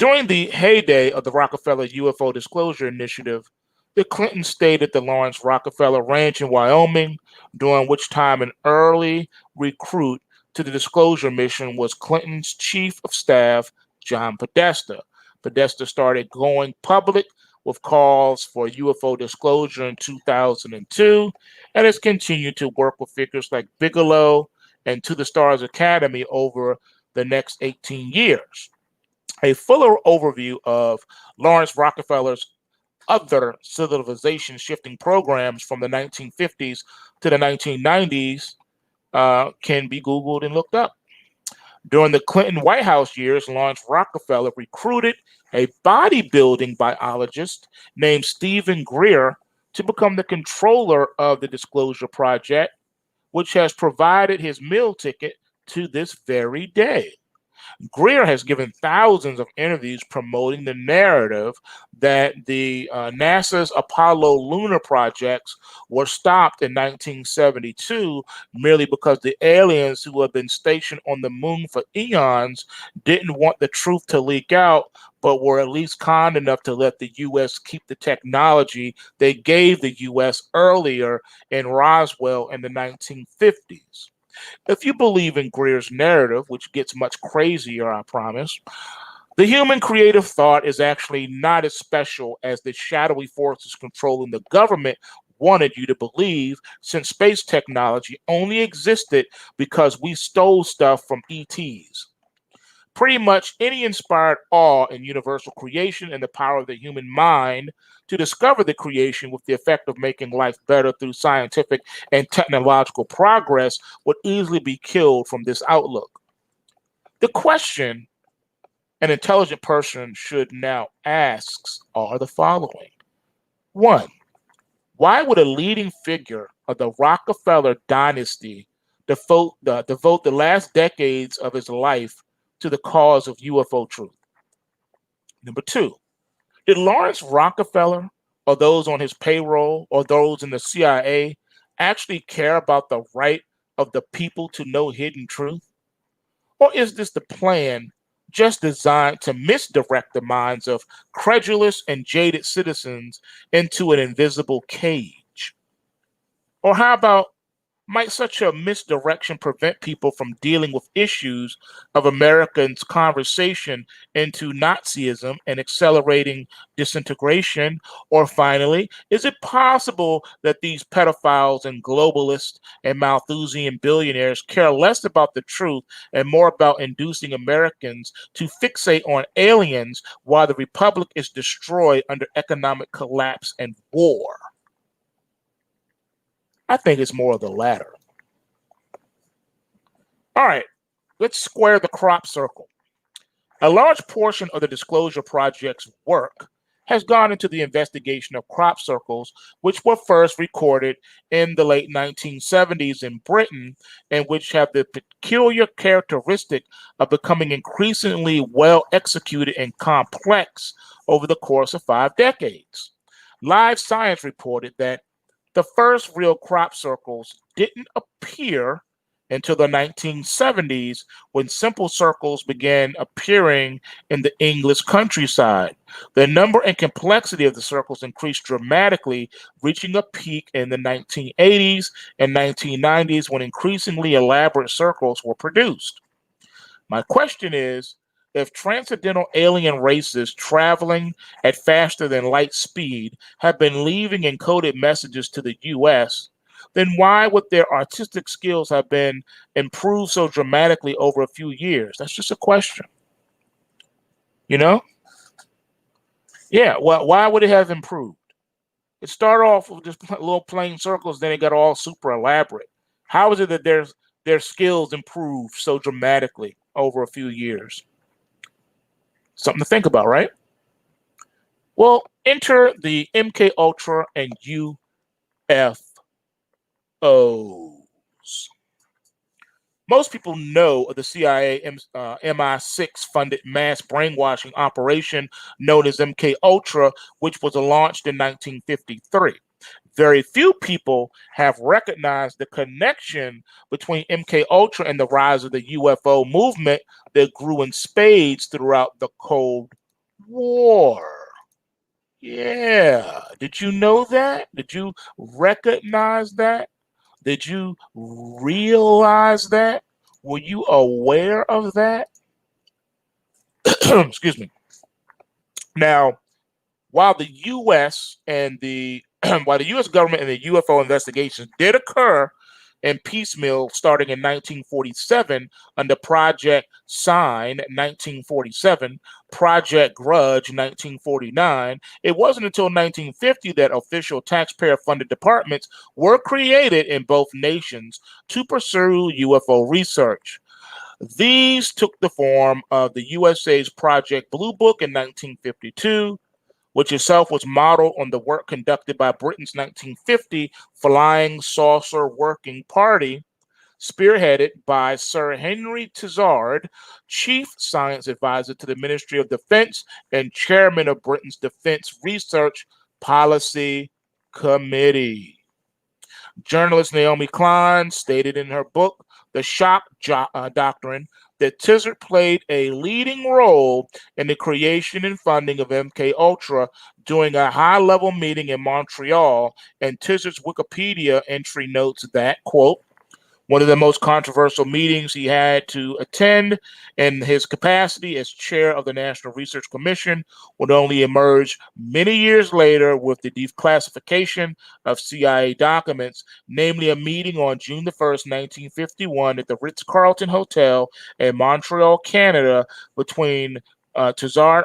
During the heyday of the Rockefeller UFO Disclosure Initiative, The Clintons stayed at the Lawrence Rockefeller Ranch in Wyoming, during which time an early recruit to the disclosure mission was Clinton's chief of staff, John Podesta. Podesta started going public with calls for UFO disclosure in 2002 and has continued to work with figures like Bigelow and To the Stars Academy over the next 18 years. A fuller overview of Lawrence Rockefeller's other civilization shifting programs from the 1950s to the 1990s can be Googled and looked up. During the Clinton White House years, Lawrence Rockefeller recruited a bodybuilding biologist named Stephen Greer to become the controller of the Disclosure Project, which has provided his meal ticket to this very day. Greer has given thousands of interviews promoting the narrative that the NASA's Apollo lunar projects were stopped in 1972 merely because the aliens who had been stationed on the moon for eons didn't want the truth to leak out, but were at least kind enough to let the U.S. keep the technology they gave the U.S. earlier in Roswell in the 1950s. If you believe in Greer's narrative, which gets much crazier, I promise, the human creative thought is actually not as special as the shadowy forces controlling the government wanted you to believe, since space technology only existed because we stole stuff from ETs. Pretty much any inspired awe in universal creation and the power of the human mind to discover the creation with the effect of making life better through scientific and technological progress would easily be killed from this outlook. The question an intelligent person should now ask are the following. One, why would a leading figure of the Rockefeller dynasty devote the last decades of his life to the cause of UFO truth? Number two, did Lawrence Rockefeller or those on his payroll or those in the CIA actually care about the right of the people to know hidden truth? Or is this the plan just designed to misdirect the minds of credulous and jaded citizens into an invisible cage? Or how about, might such a misdirection prevent people from dealing with issues of Americans' conversation into Nazism and accelerating disintegration? Or finally, is it possible that these pedophiles and globalists and Malthusian billionaires care less about the truth and more about inducing Americans to fixate on aliens while the Republic is destroyed under economic collapse and war? I think it's more of the latter. All right, let's square the crop circle. A large portion of the Disclosure Project's work has gone into the investigation of crop circles, which were first recorded in the late 1970s in Britain, and which have the peculiar characteristic of becoming increasingly well executed and complex over the course of 5 decades. Live Science reported that the first real crop circles didn't appear until the 1970s, when simple circles began appearing in the English countryside. The number and complexity of the circles increased dramatically, reaching a peak in the 1980s and 1990s when increasingly elaborate circles were produced. My question is, if transcendental alien races traveling at faster than light speed have been leaving encoded messages to the US, then why would their artistic skills have been improved so dramatically over a few years? That's just a question. You know? Yeah, well, why would it have improved? It started off with just little plain circles, then it got all super elaborate. How is it that their skills improved so dramatically over a few years? Something to think about, right? Well, enter the MKUltra and UFOs. Most people know of the CIA MI6 funded mass brainwashing operation known as MKUltra, which was launched in 1953. Very few people have recognized the connection between MKUltra and the rise of the UFO movement that grew in spades throughout the Cold War. Yeah. Did you know that? Did you recognize that? Did you realize that? Were you aware of that? Excuse me. Now, while the U.S. and the while the U.S. government and the UFO investigations did occur in piecemeal starting in 1947 under Project Sign 1947, Project Grudge 1949, it wasn't until 1950 that official taxpayer-funded departments were created in both nations to pursue UFO research. These took the form of the USA's Project Blue Book in 1952, which itself was modeled on the work conducted by Britain's 1950 Flying Saucer Working Party, spearheaded by Sir Henry Tizard, Chief Science Advisor to the Ministry of Defense and Chairman of Britain's Defense Research Policy Committee. Journalist Naomi Klein stated in her book, The Shock Doctrine, that Tizard played a leading role in the creation and funding of MKUltra during a high-level meeting in Montreal, and Tizard's Wikipedia entry notes that, quote, one of the most controversial meetings he had to attend in his capacity as chair of the National Research Commission would only emerge many years later with the declassification of CIA documents, namely a meeting on June the 1st, 1951 at the Ritz-Carlton Hotel in Montreal, Canada, between Tizard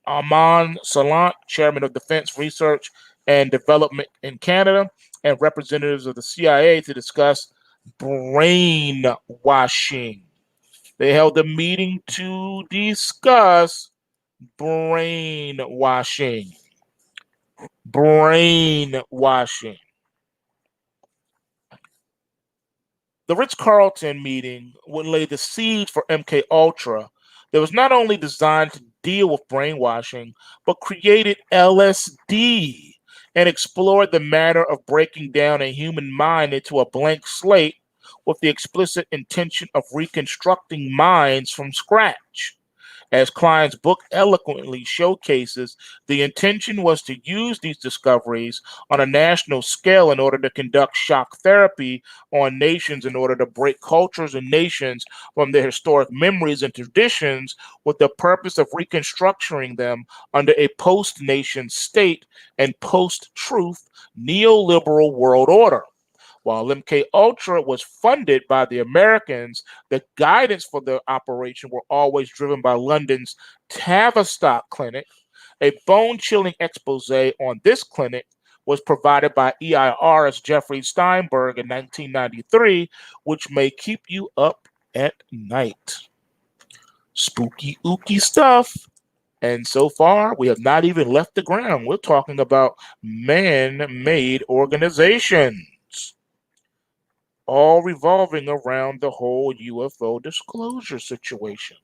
Armand Salant, chairman of Defense Research and Development in Canada, and representatives of the CIA to discuss brainwashing. They held a meeting to discuss brainwashing. Brainwashing. The Ritz-Carlton meeting would lay the seeds for MKUltra that was not only designed to deal with brainwashing, but created LSD and explored the matter of breaking down a human mind into a blank slate with the explicit intention of reconstructing minds from scratch. As Klein's book eloquently showcases, the intention was to use these discoveries on a national scale in order to conduct shock therapy on nations in order to break cultures and nations from their historic memories and traditions with the purpose of reconstructing them under a post-nation state and post-truth neoliberal world order. While MKUltra was funded by the Americans, the guidance for the operation were always driven by London's Tavistock Clinic. A bone-chilling expose on this clinic was provided by EIR's Jeffrey Steinberg in 1993, which may keep you up at night. Spooky, ooky stuff. And so far, we have not even left the ground. We're talking about man-made organizations, all revolving around the whole UFO disclosure situation.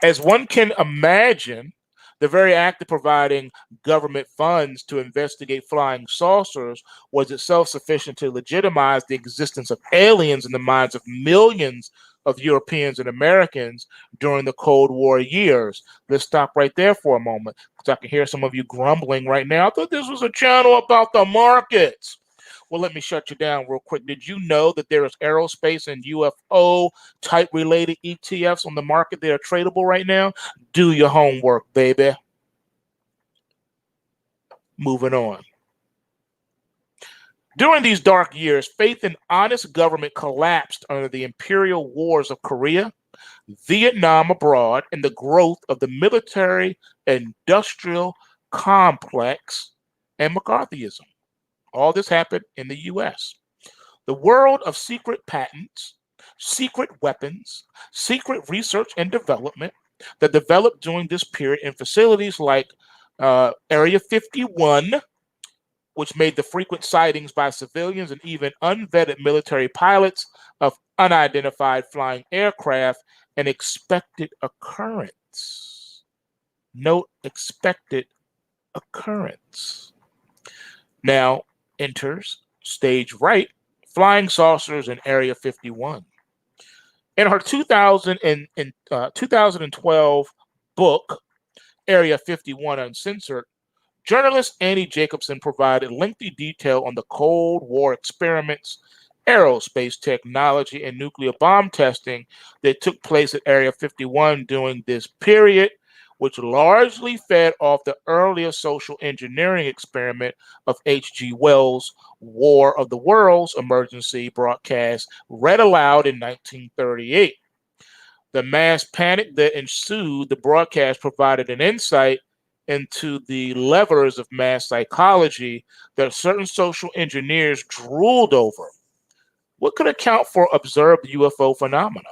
As one can imagine, the very act of providing government funds to investigate flying saucers was itself sufficient to legitimize the existence of aliens in the minds of millions of Europeans and Americans during the Cold War years. Let's stop right there for a moment, because I can hear some of you grumbling right now. I thought this was a channel about the markets. Well, let me shut you down real quick. Did you know that there is aerospace and UFO type related ETFs on the market that are tradable right now? Do your homework, baby. Moving on. During these dark years, faith in honest government collapsed under the imperial wars of Korea, Vietnam abroad, and the growth of the military industrial complex and McCarthyism. All this happened in the US. The world of secret patents, secret weapons, secret research and development that developed during this period in facilities like Area 51, which made the frequent sightings by civilians and even unvetted military pilots of unidentified flying aircraft an expected occurrence. Note expected occurrence. Now enters stage right, flying saucers in Area 51. In her 2012 book, Area 51 Uncensored, journalist Annie Jacobson provided lengthy detail on the Cold War experiments, aerospace technology, and nuclear bomb testing that took place at Area 51 during this period, which largely fed off the earlier social engineering experiment of H.G. Wells' War of the Worlds emergency broadcast read aloud in 1938. The mass panic that ensued the broadcast provided an insight into the levers of mass psychology that certain social engineers drooled over. What could account for observed UFO phenomena?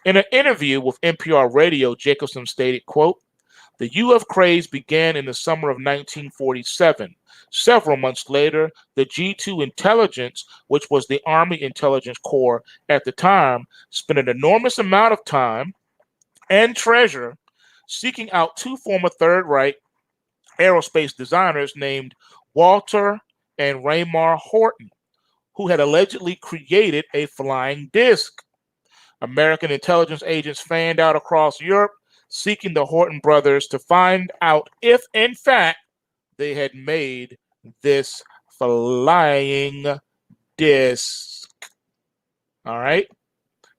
In an interview with NPR Radio, Jacobson stated, quote, "The UF craze began in the summer of 1947. Several months later, the G2 intelligence, which was the Army Intelligence Corps at the time, spent an enormous amount of time and treasure seeking out two former Third Reich aerospace designers named Walter and Raymar Horton, who had allegedly created a flying disc. American intelligence agents fanned out across Europe, seeking the Horton brothers to find out if, in fact, they had made this flying disc. All right?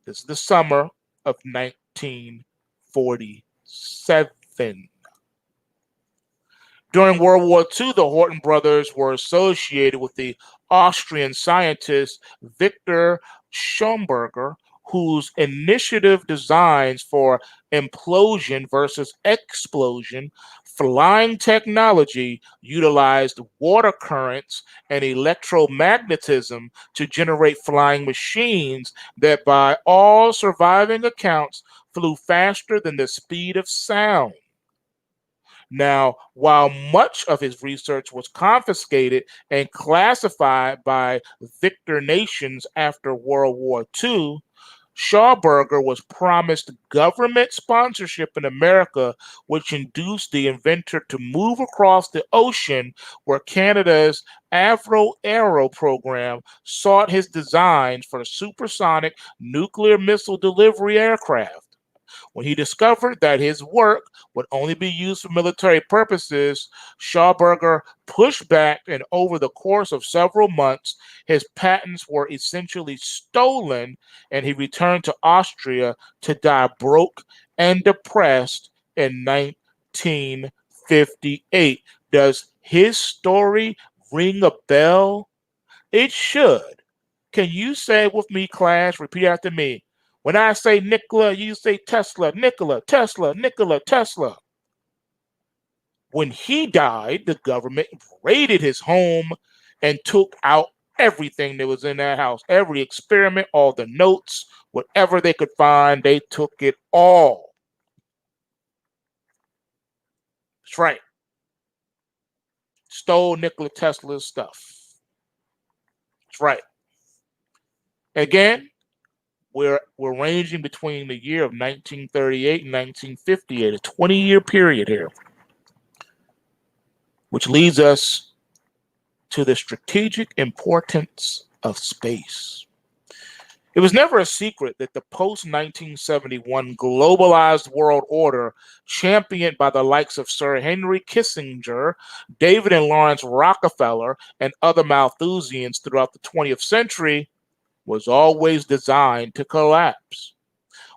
This is the summer of 1947. During World War II, the Horton brothers were associated with the Austrian scientist Victor Schomburger, whose initiative designs for implosion versus explosion flying technology utilized water currents and electromagnetism to generate flying machines that, by all surviving accounts, flew faster than the speed of sound. Now, while much of his research was confiscated and classified by victor nations after World War II, Schauberger was promised government sponsorship in America, which induced the inventor to move across the ocean, where Canada's Avro Aero program sought his designs for supersonic nuclear missile delivery aircraft. When he discovered that his work would only be used for military purposes, Schauberger pushed back, and over the course of several months, his patents were essentially stolen, and he returned to Austria to die broke and depressed in 1958. Does his story ring a bell? It should. Can you say it with me, class? Repeat after me. When I say Nikola, you say Tesla, Nikola, Tesla, Nikola, Tesla. When he died, the government raided his home and took out everything that was in that house. Every experiment, all the notes, whatever they could find, they took it all. That's right. Stole Nikola Tesla's stuff. That's right. Again, we're ranging between the year of 1938 and 1958, a 20-year period here, which leads us to the strategic importance of space. It was never a secret that the post-1971 globalized world order, championed by the likes of Sir Henry Kissinger, David and Lawrence Rockefeller, and other Malthusians throughout the 20th century, was always designed to collapse.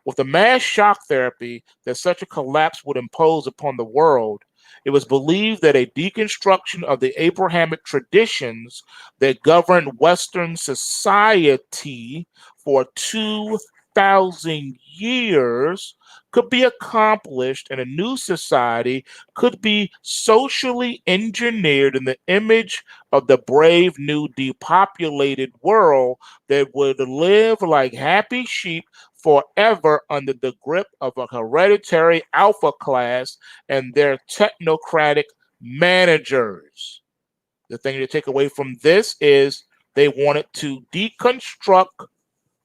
With the mass shock therapy that such a collapse would impose upon the world, it was believed that a deconstruction of the Abrahamic traditions that governed Western society for 2,000 years could be accomplished, and a new society could be socially engineered in the image of the brave new depopulated world that would live like happy sheep forever under the grip of a hereditary alpha class and their technocratic managers. The thing to take away from this is they wanted to deconstruct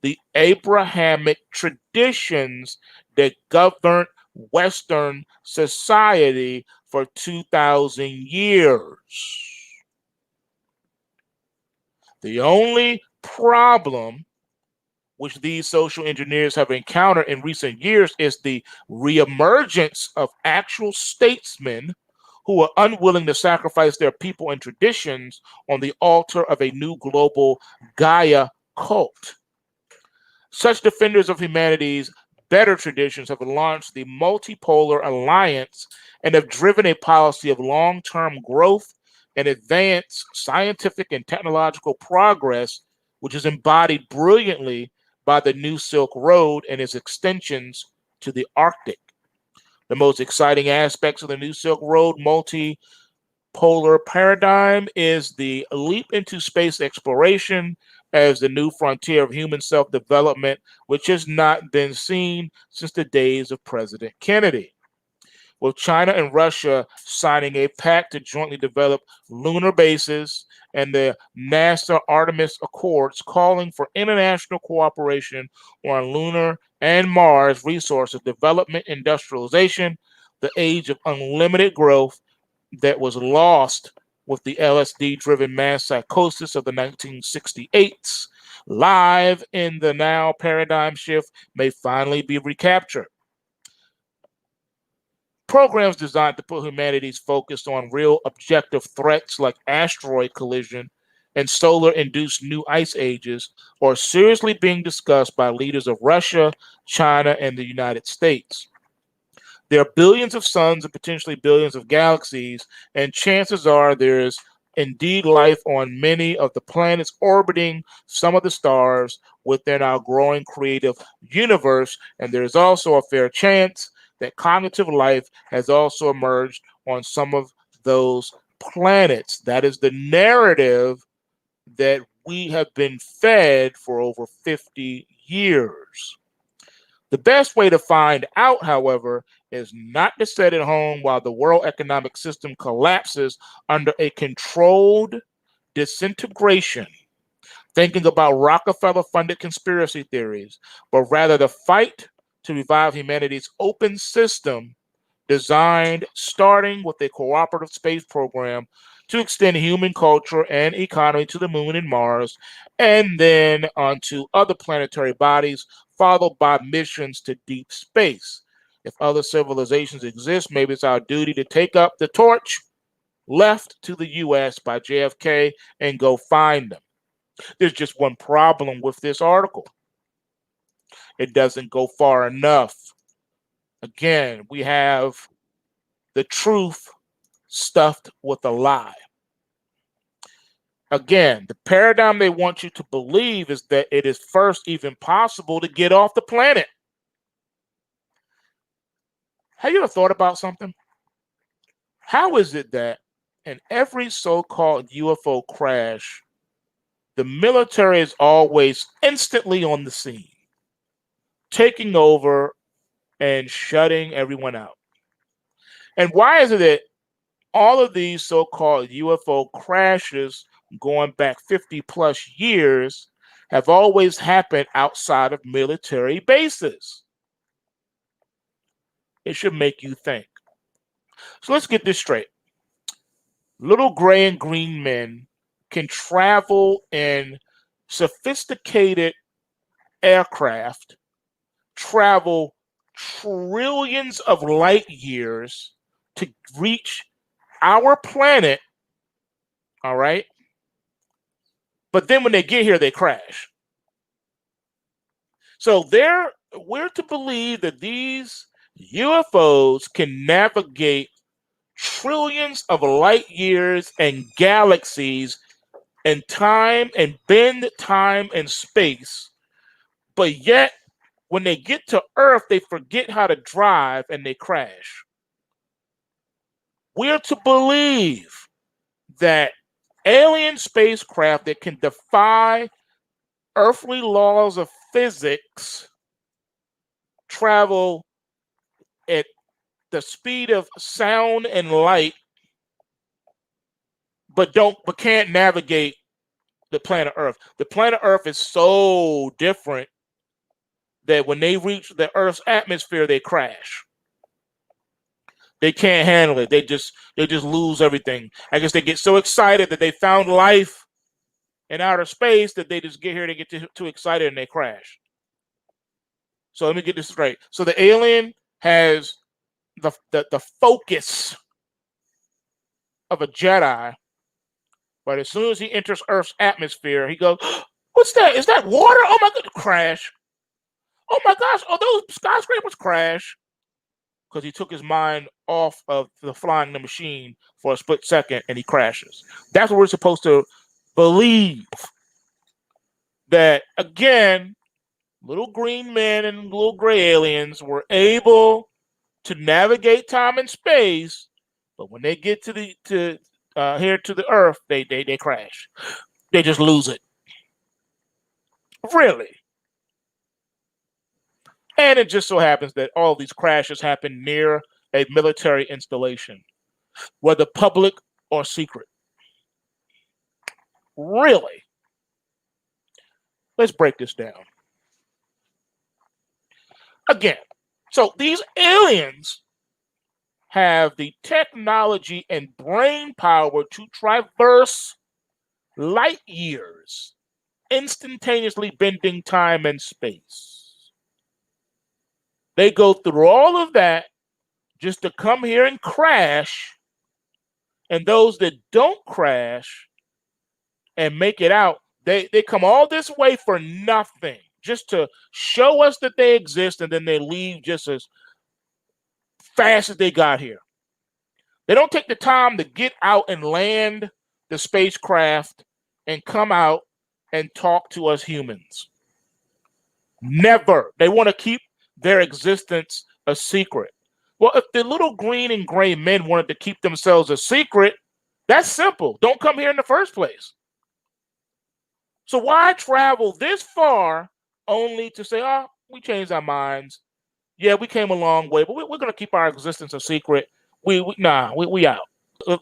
the Abrahamic traditions that governed Western society for 2,000 years. The only problem which these social engineers have encountered in recent years, is the reemergence of actual statesmen who are unwilling to sacrifice their people and traditions on the altar of a new global Gaia cult. Such defenders of humanity's better traditions have launched the Multipolar Alliance and have driven a policy of long-term growth and advanced scientific and technological progress, which is embodied brilliantly by the New Silk Road and its extensions to the Arctic. The most exciting aspects of the New Silk Road multipolar paradigm is the leap into space exploration as the new frontier of human self-development, which has not been seen since the days of President Kennedy. With China and Russia signing a pact to jointly develop lunar bases and the NASA Artemis Accords calling for international cooperation on lunar and Mars resources development industrialization, the age of unlimited growth that was lost with the LSD-driven mass psychosis of the 1968s, live in the now paradigm shift may finally be recaptured. Programs designed to put humanity's focus on real objective threats like asteroid collision and solar-induced new ice ages are seriously being discussed by leaders of Russia, China, and the United States. There are billions of suns and potentially billions of galaxies, and chances are there is indeed life on many of the planets orbiting some of the stars within our growing creative universe, and there is also a fair chance that cognitive life has also emerged on some of those planets. That is the narrative that we have been fed for over 50 years. The best way to find out, however, is not to sit at home while the world economic system collapses under a controlled disintegration, thinking about Rockefeller-funded conspiracy theories, but rather to fight to revive humanity's open system designed starting with a cooperative space program to extend human culture and economy to the moon and Mars, and then onto other planetary bodies, followed by missions to deep space. If other civilizations exist, maybe it's our duty to take up the torch left to the US by JFK and go find them. There's just one problem with this article. It doesn't go far enough. Again, we have the truth stuffed with a lie. Again, the paradigm they want you to believe is that it is first even possible to get off the planet. Have you ever thought about something? How is it that in every so-called UFO crash, the military is always instantly on the scene, taking over and shutting everyone out? And why is it that all of these so-called UFO crashes going back 50 plus years have always happened outside of military bases? It should make you think. So let's get this straight. Little gray and green men can travel in sophisticated aircraft, travel trillions of light years to reach our planet, all right? But then when they get here, they crash. So we're to believe that these UFOs can navigate trillions of light years and galaxies and time and bend time and space, but yet when they get to Earth, they forget how to drive and they crash. We're to believe that alien spacecraft that can defy earthly laws of physics travel at the speed of sound and light, but can't navigate the planet Earth. The planet Earth is so different that when they reach the Earth's atmosphere, they crash. They can't handle it. They just lose everything. I guess they get so excited that they found life in outer space that they just get here, they get too excited and they crash. So let me get this straight. So the alien has the focus of a Jedi, but as soon as he enters Earth's atmosphere, he goes, "What's that? Is that water? Oh my god!" Crash. Oh my gosh! Oh, those skyscrapers crash because he took his mind off of the flying the machine for a split second and he crashes. That's what we're supposed to believe. That again, little green men and little gray aliens were able to navigate time and space, but when they get to here to the Earth, they crash. They just lose it. Really. And it just so happens that all of these crashes happen near a military installation, whether public or secret. Really? Let's break this down. Again, so these aliens have the technology and brain power to traverse light years, instantaneously bending time and space. They go through all of that just to come here and crash. And those that don't crash and make it out, they come all this way for nothing, just to show us that they exist, and then they leave just as fast as they got here. They don't take the time to get out and land the spacecraft and come out and talk to us humans. Never. They want to keep their existence a secret. Well, if the little green and gray men wanted to keep themselves a secret, that's simple. Don't come here in the first place. So why travel this far only to say, oh, we changed our minds. Yeah, we came a long way, but we're going to keep our existence a secret. We out.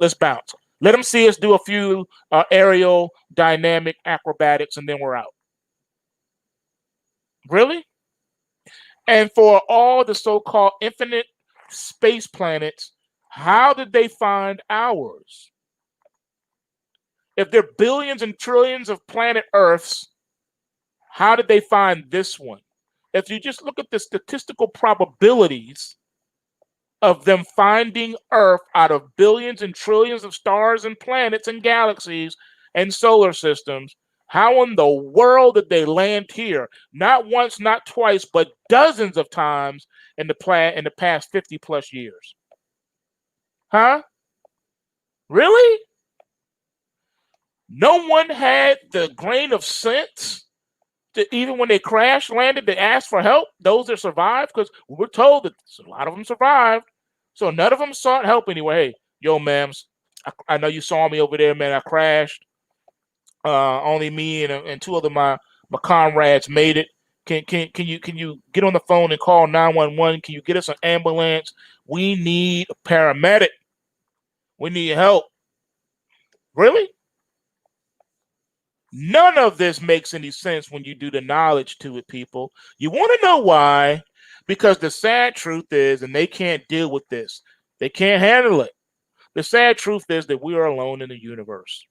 Let's bounce. Let them see us do a few aerial dynamic acrobatics, and then we're out. Really? And for all the so-called infinite space planets, how did they find ours? If there are billions and trillions of planet Earths, how did they find this one? If you just look at the statistical probabilities of them finding Earth out of billions and trillions of stars and planets and galaxies and solar systems, how in the world did they land here? Not once, not twice, but dozens of times in the past 50 plus years. Huh? Really? No one had the grain of sense to, even when they crash landed, they asked for help, those that survived, because we were told that a lot of them survived. So none of them sought help anyway. Hey, yo, ma'ams, I know you saw me over there, man. I crashed. Only me and two other my comrades made it. Can you get on the phone and call 911? Can you get us an ambulance? We need a paramedic. We need help. Really? None of this makes any sense when you do the knowledge to it, people. You want to know why? Because the sad truth is, and they can't deal with this. They can't handle it. The sad truth is that we are alone in the universe.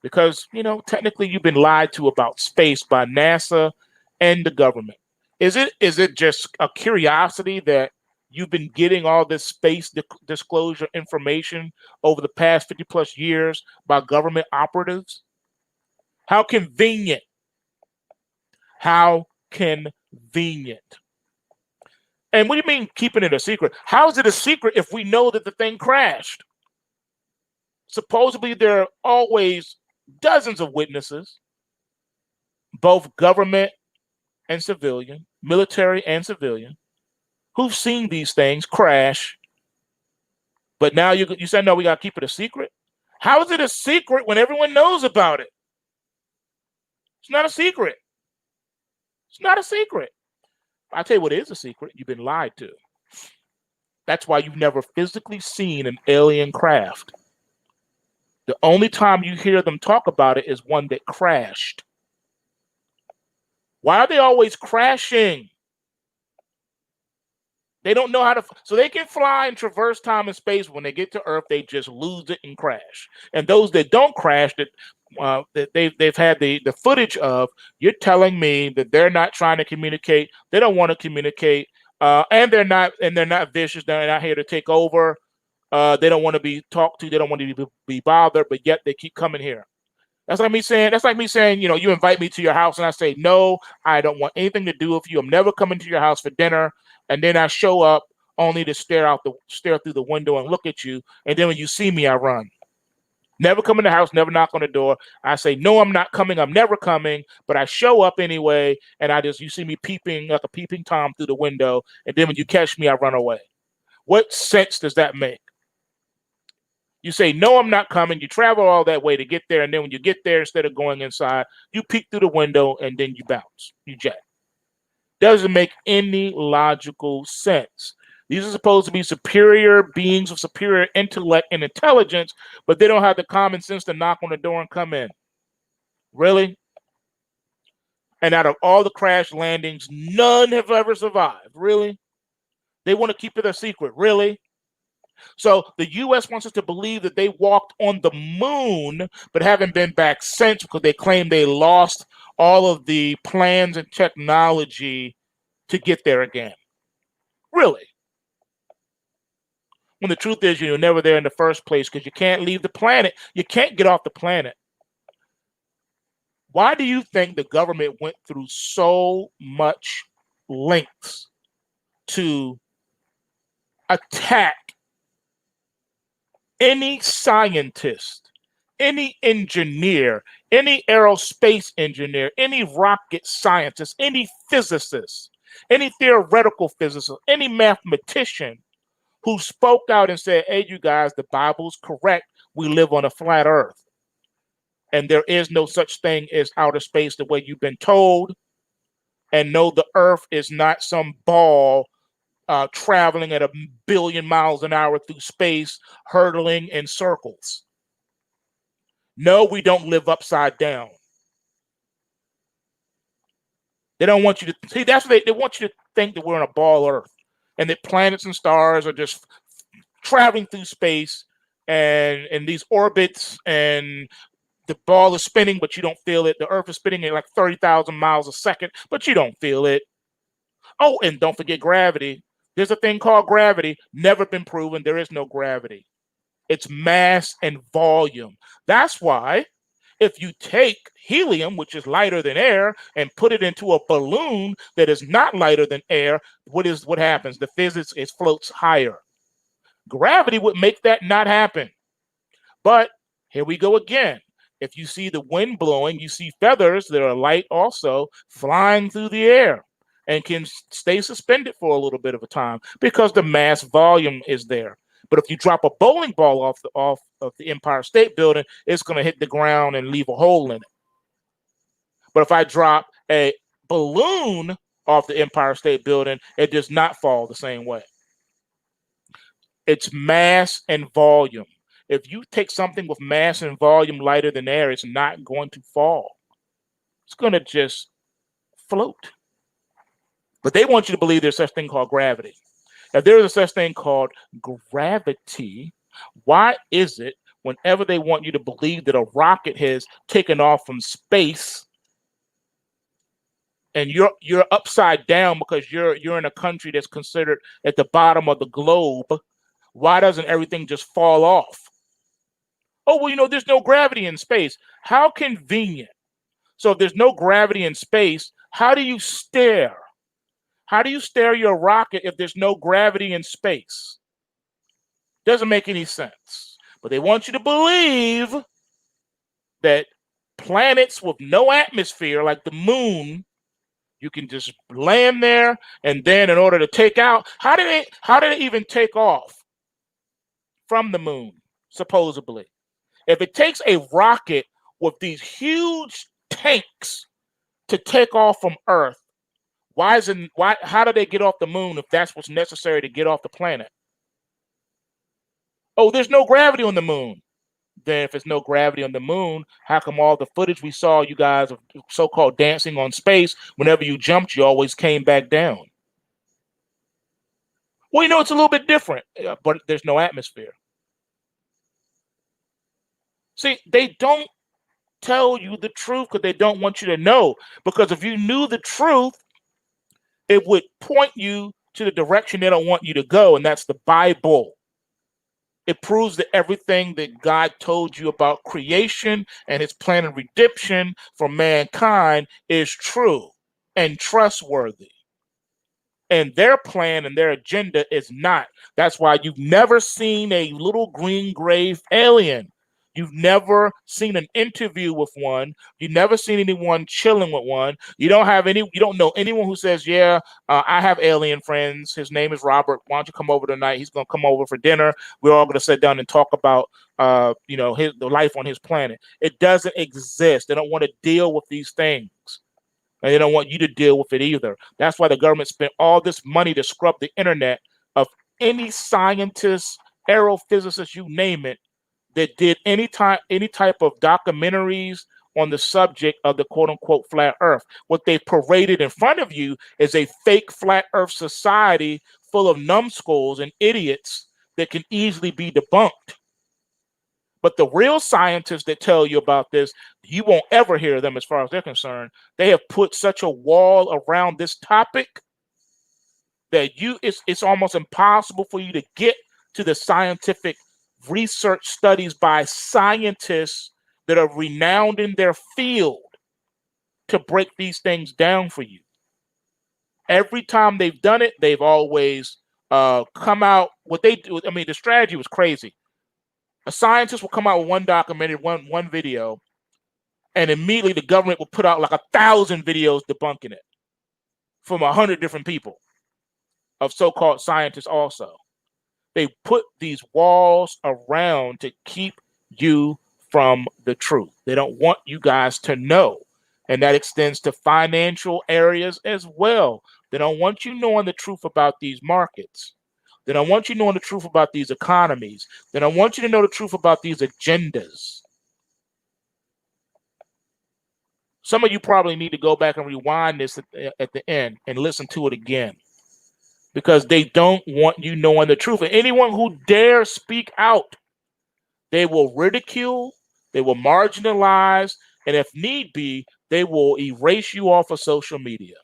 Because, technically you've been lied to about space by NASA and the government. Is it just a curiosity that you've been getting all this space disclosure information over the past 50 plus years by government operatives? How convenient. How convenient. And what do you mean keeping it a secret? How is it a secret if we know that the thing crashed? Supposedly there are always dozens of witnesses, both government and civilian, military and civilian, who've seen these things crash. But now you say, no, we got to keep it a secret. How is it a secret when everyone knows about it? It's not a secret. It's not a secret. I'll tell you what is a secret. You've been lied to. That's why you've never physically seen an alien craft. The only time you hear them talk about it is one that crashed. Why are they always crashing? They don't know how to, so they can fly and traverse time and space. When they get to Earth, they just lose it and crash. And those that don't crash, that they've had the footage of. You're telling me that they're not trying to communicate. They don't want to communicate, and they're not vicious. They're not here to take over. They don't want to be talked to. They don't want to be bothered. But yet they keep coming here. That's like me saying. That's like me saying. You invite me to your house, and I say no. I don't want anything to do with you. I'm never coming to your house for dinner. And then I show up only to stare through the window and look at you. And then when you see me, I run. Never come in the house, never knock on the door. I say, no, I'm not coming. I'm never coming. But I show up anyway. And you see me peeping like a peeping Tom through the window. And then when you catch me, I run away. What sense does that make? You say, no, I'm not coming. You travel all that way to get there. And then when you get there, instead of going inside, you peek through the window and then you bounce. You jet. Doesn't make any logical sense. These are supposed to be superior beings with superior intellect and intelligence, but they don't have the common sense to knock on the door and come in. Really? And out of all the crash landings, none have ever survived. Really? They want to keep it a secret. Really? So the U.S. wants us to believe that they walked on the moon, but haven't been back since because they claim they lost all of the plans and technology to get there again. Really? When the truth is, you're never there in the first place because you can't leave the planet. You can't get off the planet. Why do you think the government went through so much lengths to attack any scientist, any engineer, any aerospace engineer, any rocket scientist, any physicist, any theoretical physicist, any mathematician who spoke out and said, hey, you guys, the Bible's correct. We live on a flat earth. And there is no such thing as outer space the way you've been told. And no, the earth is not some ball traveling at 1 billion miles an hour through space, hurtling in circles. No, we don't live upside down. They don't want you to see. That's what they want you to think that we're on a ball earth and that planets and stars are just traveling through space and in these orbits, and the ball is spinning, but you don't feel it. The earth is spinning at like 30,000 miles a second, but you don't feel it. Oh, and don't forget gravity. There's a thing called gravity, never been proven. There is no gravity. It's mass and volume. That's why if you take helium, which is lighter than air, and put it into a balloon that is not lighter than air, what happens? The physics, it floats higher. Gravity would make that not happen. But here we go again. If you see the wind blowing, you see feathers that are light also flying through the air and can stay suspended for a little bit of a time because the mass volume is there. But if you drop a bowling ball off of the Empire State Building, it's going to hit the ground and leave a hole in it. But if I drop a balloon off the Empire State Building, it does not fall the same way. It's mass and volume. If you take something with mass and volume lighter than air, it's not going to fall. It's going to just float. But they want you to believe there's such thing called gravity. If there is a such thing called gravity, why is it whenever they want you to believe that a rocket has taken off from space and you're upside down because you're in a country that's considered at the bottom of the globe, why doesn't everything just fall off? Oh, well, there's no gravity in space. How convenient. So if there's no gravity in space, how do you steer? How do you steer your rocket if there's no gravity in space? Doesn't make any sense. But they want you to believe that planets with no atmosphere, like the moon, you can just land there, and then in order to take out, how did it even take off from the moon, supposedly? If it takes a rocket with these huge tanks to take off from Earth, how do they get off the moon if that's what's necessary to get off the planet? Oh, there's no gravity on the moon. Then if there's no gravity on the moon, how come all the footage we saw you guys of so-called dancing on space, whenever you jumped, you always came back down? Well, it's a little bit different, but there's no atmosphere. See, they don't tell you the truth because they don't want you to know. Because if you knew the truth, it would point you to the direction they don't want you to go, and that's the Bible. It proves that everything that God told you about creation and his plan of redemption for mankind is true and trustworthy. And their plan and their agenda is not. That's why you've never seen a little green grave alien. You've never seen an interview with one. You've never seen anyone chilling with one. You don't know anyone who says, yeah, I have alien friends. His name is Robert. Why don't you come over tonight? He's going to come over for dinner. We're all going to sit down and talk about, the life on his planet. It doesn't exist. They don't want to deal with these things. And they don't want you to deal with it either. That's why the government spent all this money to scrub the internet of any scientist, aerophysicist, you name it, that did any type of documentaries on the subject of the quote unquote flat earth. What they paraded in front of you is a fake flat earth society full of numbskulls and idiots that can easily be debunked. But the real scientists that tell you about this, you won't ever hear them as far as they're concerned. They have put such a wall around this topic that it's almost impossible for you to get to the scientific research studies by scientists that are renowned in their field to break these things down for you. Every time they've done it, they've always come out. What they do, the strategy was crazy. A scientist will come out with one documentary, one video, and immediately the government will put out like 1,000 videos debunking it from 100 different people of so-called scientists also. They put these walls around to keep you from the truth. They don't want you guys to know. And that extends to financial areas as well. They don't want you knowing the truth about these markets. They don't want you knowing the truth about these economies. They don't want you to know the truth about these agendas. Some of you probably need to go back and rewind this at the end and listen to it again, because they don't want you knowing the truth. And anyone who dares speak out, they will ridicule, they will marginalize, and if need be, they will erase you off of social media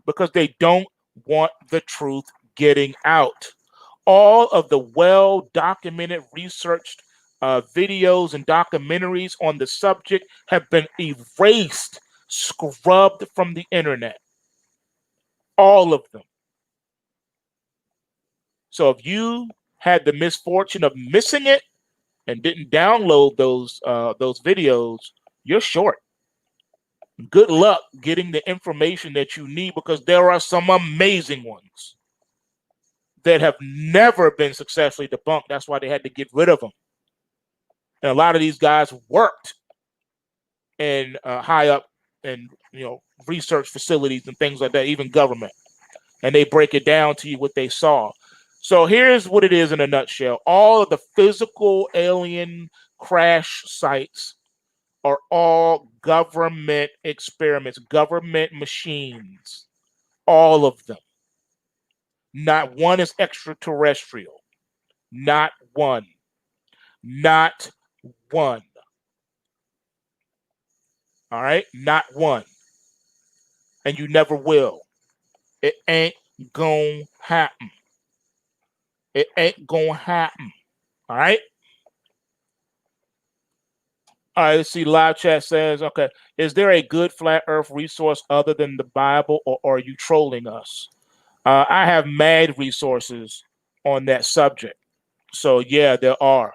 because they don't want the truth getting out. All of the well-documented, researched videos and documentaries on the subject have been erased, scrubbed from the internet. All of them. So if you had the misfortune of missing it and didn't download those videos, you're short. Good luck getting the information that you need, because there are some amazing ones that have never been successfully debunked. That's why they had to get rid of them. And a lot of these guys worked in high up and research facilities and things like that, even government. And they break it down to you what they saw. So here's what it is in a nutshell. All of the physical alien crash sites are all government experiments, government machines, all of them. Not one is extraterrestrial. Not one. Not one. All right? Not one. And you never will. It ain't gonna happen. It ain't gonna happen. All right? All right, let's see. Live chat says, okay, is there a good flat earth resource other than the Bible, or are you trolling us? I have mad resources on that subject. So, yeah, there are.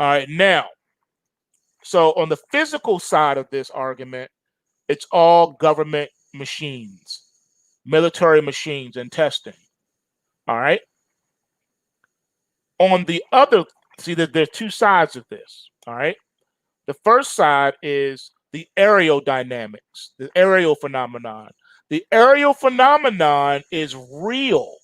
All right, now, so on the physical side of this argument, it's all government machines, military machines and testing. All right. On the other, see that there's two sides of this. All right. The first side is the aerodynamics, the aerial phenomenon. The aerial phenomenon is real,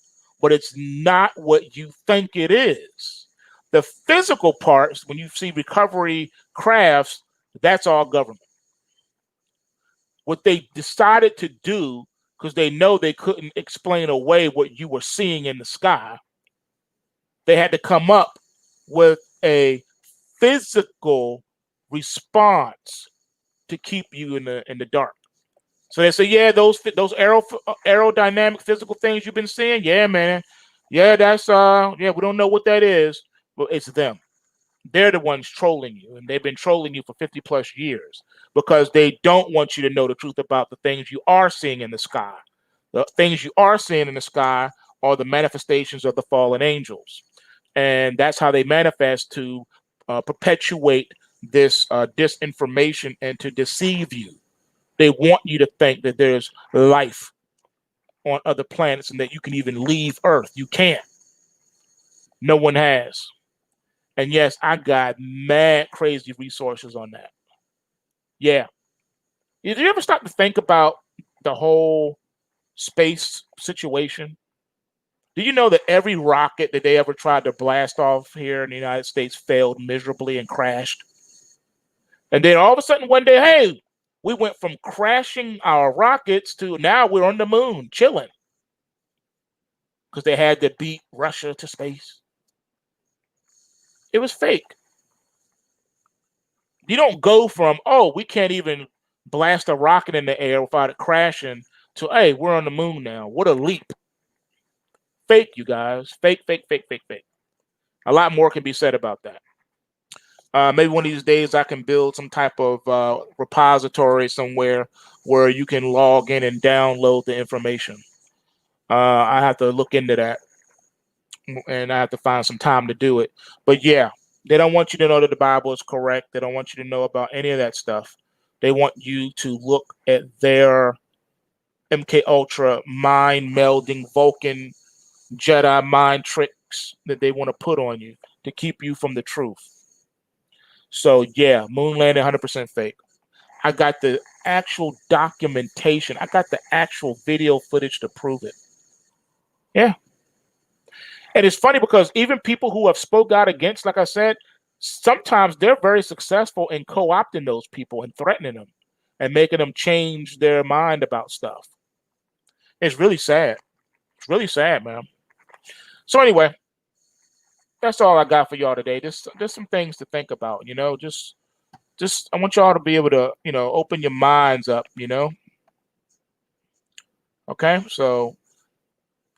but it's not what you think it is. The physical parts, when you see recovery crafts, that's all government. What they decided to do, because they know they couldn't explain away what you were seeing in the sky, they had to come up with a physical response to keep you in the dark. So they say, yeah, those aerodynamic physical things you've been seeing, yeah, man, yeah, that's yeah, we don't know what that is, but it's them. They're the ones trolling you, and they've been trolling you for 50 plus years because they don't want you to know the truth about the things you are seeing in the sky. The things you are seeing in the sky are the manifestations of the fallen angels, and that's how they manifest to perpetuate this disinformation and to deceive you. They want you to think that there's life on other planets and that you can even leave Earth. You can't. No one has. And yes, I got mad crazy resources on that. Yeah. Did you ever stop to think about the whole space situation? Do you know that every rocket that they ever tried to blast off here in the United States failed miserably and crashed? And then all of a sudden one day, hey, we went from crashing our rockets to now we're on the moon chilling because they had to beat Russia to space. It was fake. You don't go from, oh, we can't even blast a rocket in the air without it crashing to, hey, we're on the moon now. What a leap. Fake, you guys. Fake, fake, fake, fake, fake. A lot more can be said about that. Maybe one of these days I can build some type of repository somewhere where you can log in and download the information. I have to look into that, and I have to find some time to do it. But yeah, they don't want you to know that the Bible is correct. They don't want you to know about any of that stuff. They want you to look at their MKUltra mind melding Vulcan Jedi mind tricks that they want to put on you to keep you from the truth. So yeah, moon landing 100% fake. I got the actual documentation. I got the actual video footage to prove it. Yeah. And it's funny because even people who have spoke out against, like I said, sometimes they're very successful in co-opting those people and threatening them and making them change their mind about stuff. It's really sad. It's really sad, man. So anyway, that's all I got for y'all today. Just some things to think about, you know, just I want y'all to be able to, you know, open your minds up, you know. Okay, so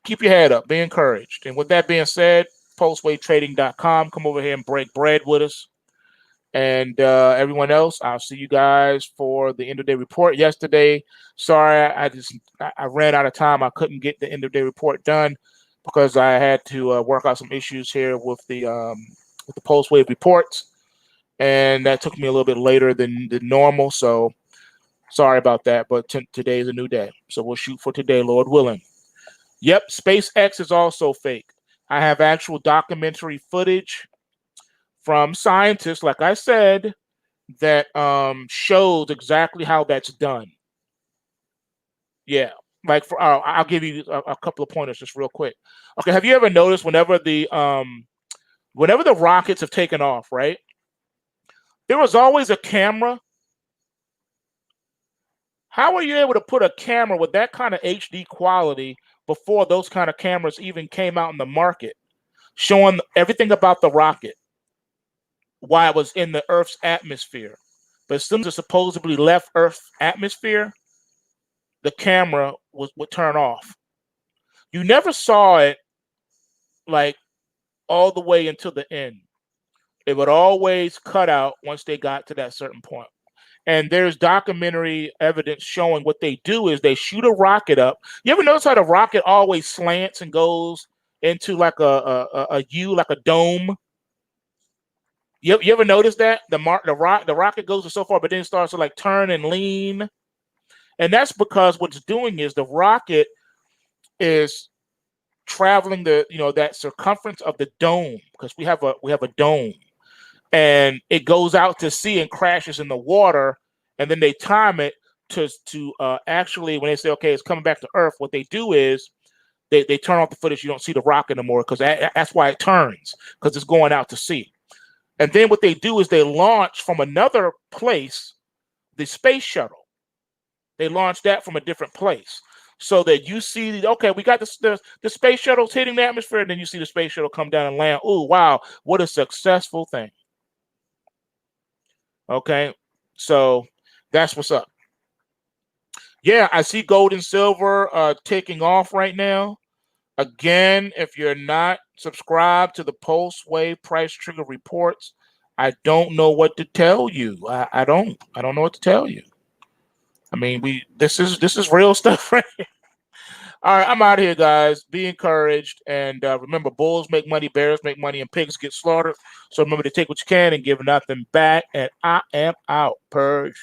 keep your head up, be encouraged. And with that being said, PulseWaveTrading.com, come over here and break bread with us. And everyone else, I'll see you guys for the end of day report. Yesterday, sorry, I ran out of time. I couldn't get the end of day report done because I had to work out some issues here with the PulseWave reports, and that took me a little bit later than normal. So sorry about that. But today is a new day, so we'll shoot for today, Lord willing. Yep, SpaceX is also fake. I have actual documentary footage from scientists, like I said, that shows exactly how that's done. Yeah, like for I'll give you a couple of pointers just real quick. Okay, have you ever noticed whenever the rockets have taken off, right? There was always a camera. How are you able to put a camera with that kind of HD quality before those kind of cameras even came out in the market, showing everything about the rocket, why it was in the Earth's atmosphere? But as soon as it supposedly left Earth's atmosphere, the camera would turn off. You never saw it like all the way until the end. It would always cut out once they got to that certain point. And there's documentary evidence showing what they do is they shoot a rocket up. You ever notice how the rocket always slants and goes into like a U, like a dome? You ever notice that the rocket goes so far, but then it starts to like turn and lean, and that's because what it's doing is the rocket is traveling that circumference of the dome, because we have a dome, and it goes out to sea and crashes in the water, and then they time it to actually, when they say okay it's coming back to Earth, what they do is they turn off the footage. You don't see the rocket anymore because that's why it turns, because it's going out to sea. And then what they do is they launch from another place the space shuttle. They launch that from a different place so that you see, okay, we got the space shuttle's hitting the atmosphere, and then you see the space shuttle come down and land. Oh, wow, what a successful thing. Okay, so that's what's up. Yeah, I see gold and silver taking off right now. Again, if you're not subscribed to the PulseWave price trigger reports, I don't know what to tell you. I don't know what to tell you. I mean, this is real stuff, right? All right, I'm out of here, guys. Be encouraged, and remember, bulls make money, bears make money, and pigs get slaughtered. So remember to take what you can and give nothing back. And I am out. Purge.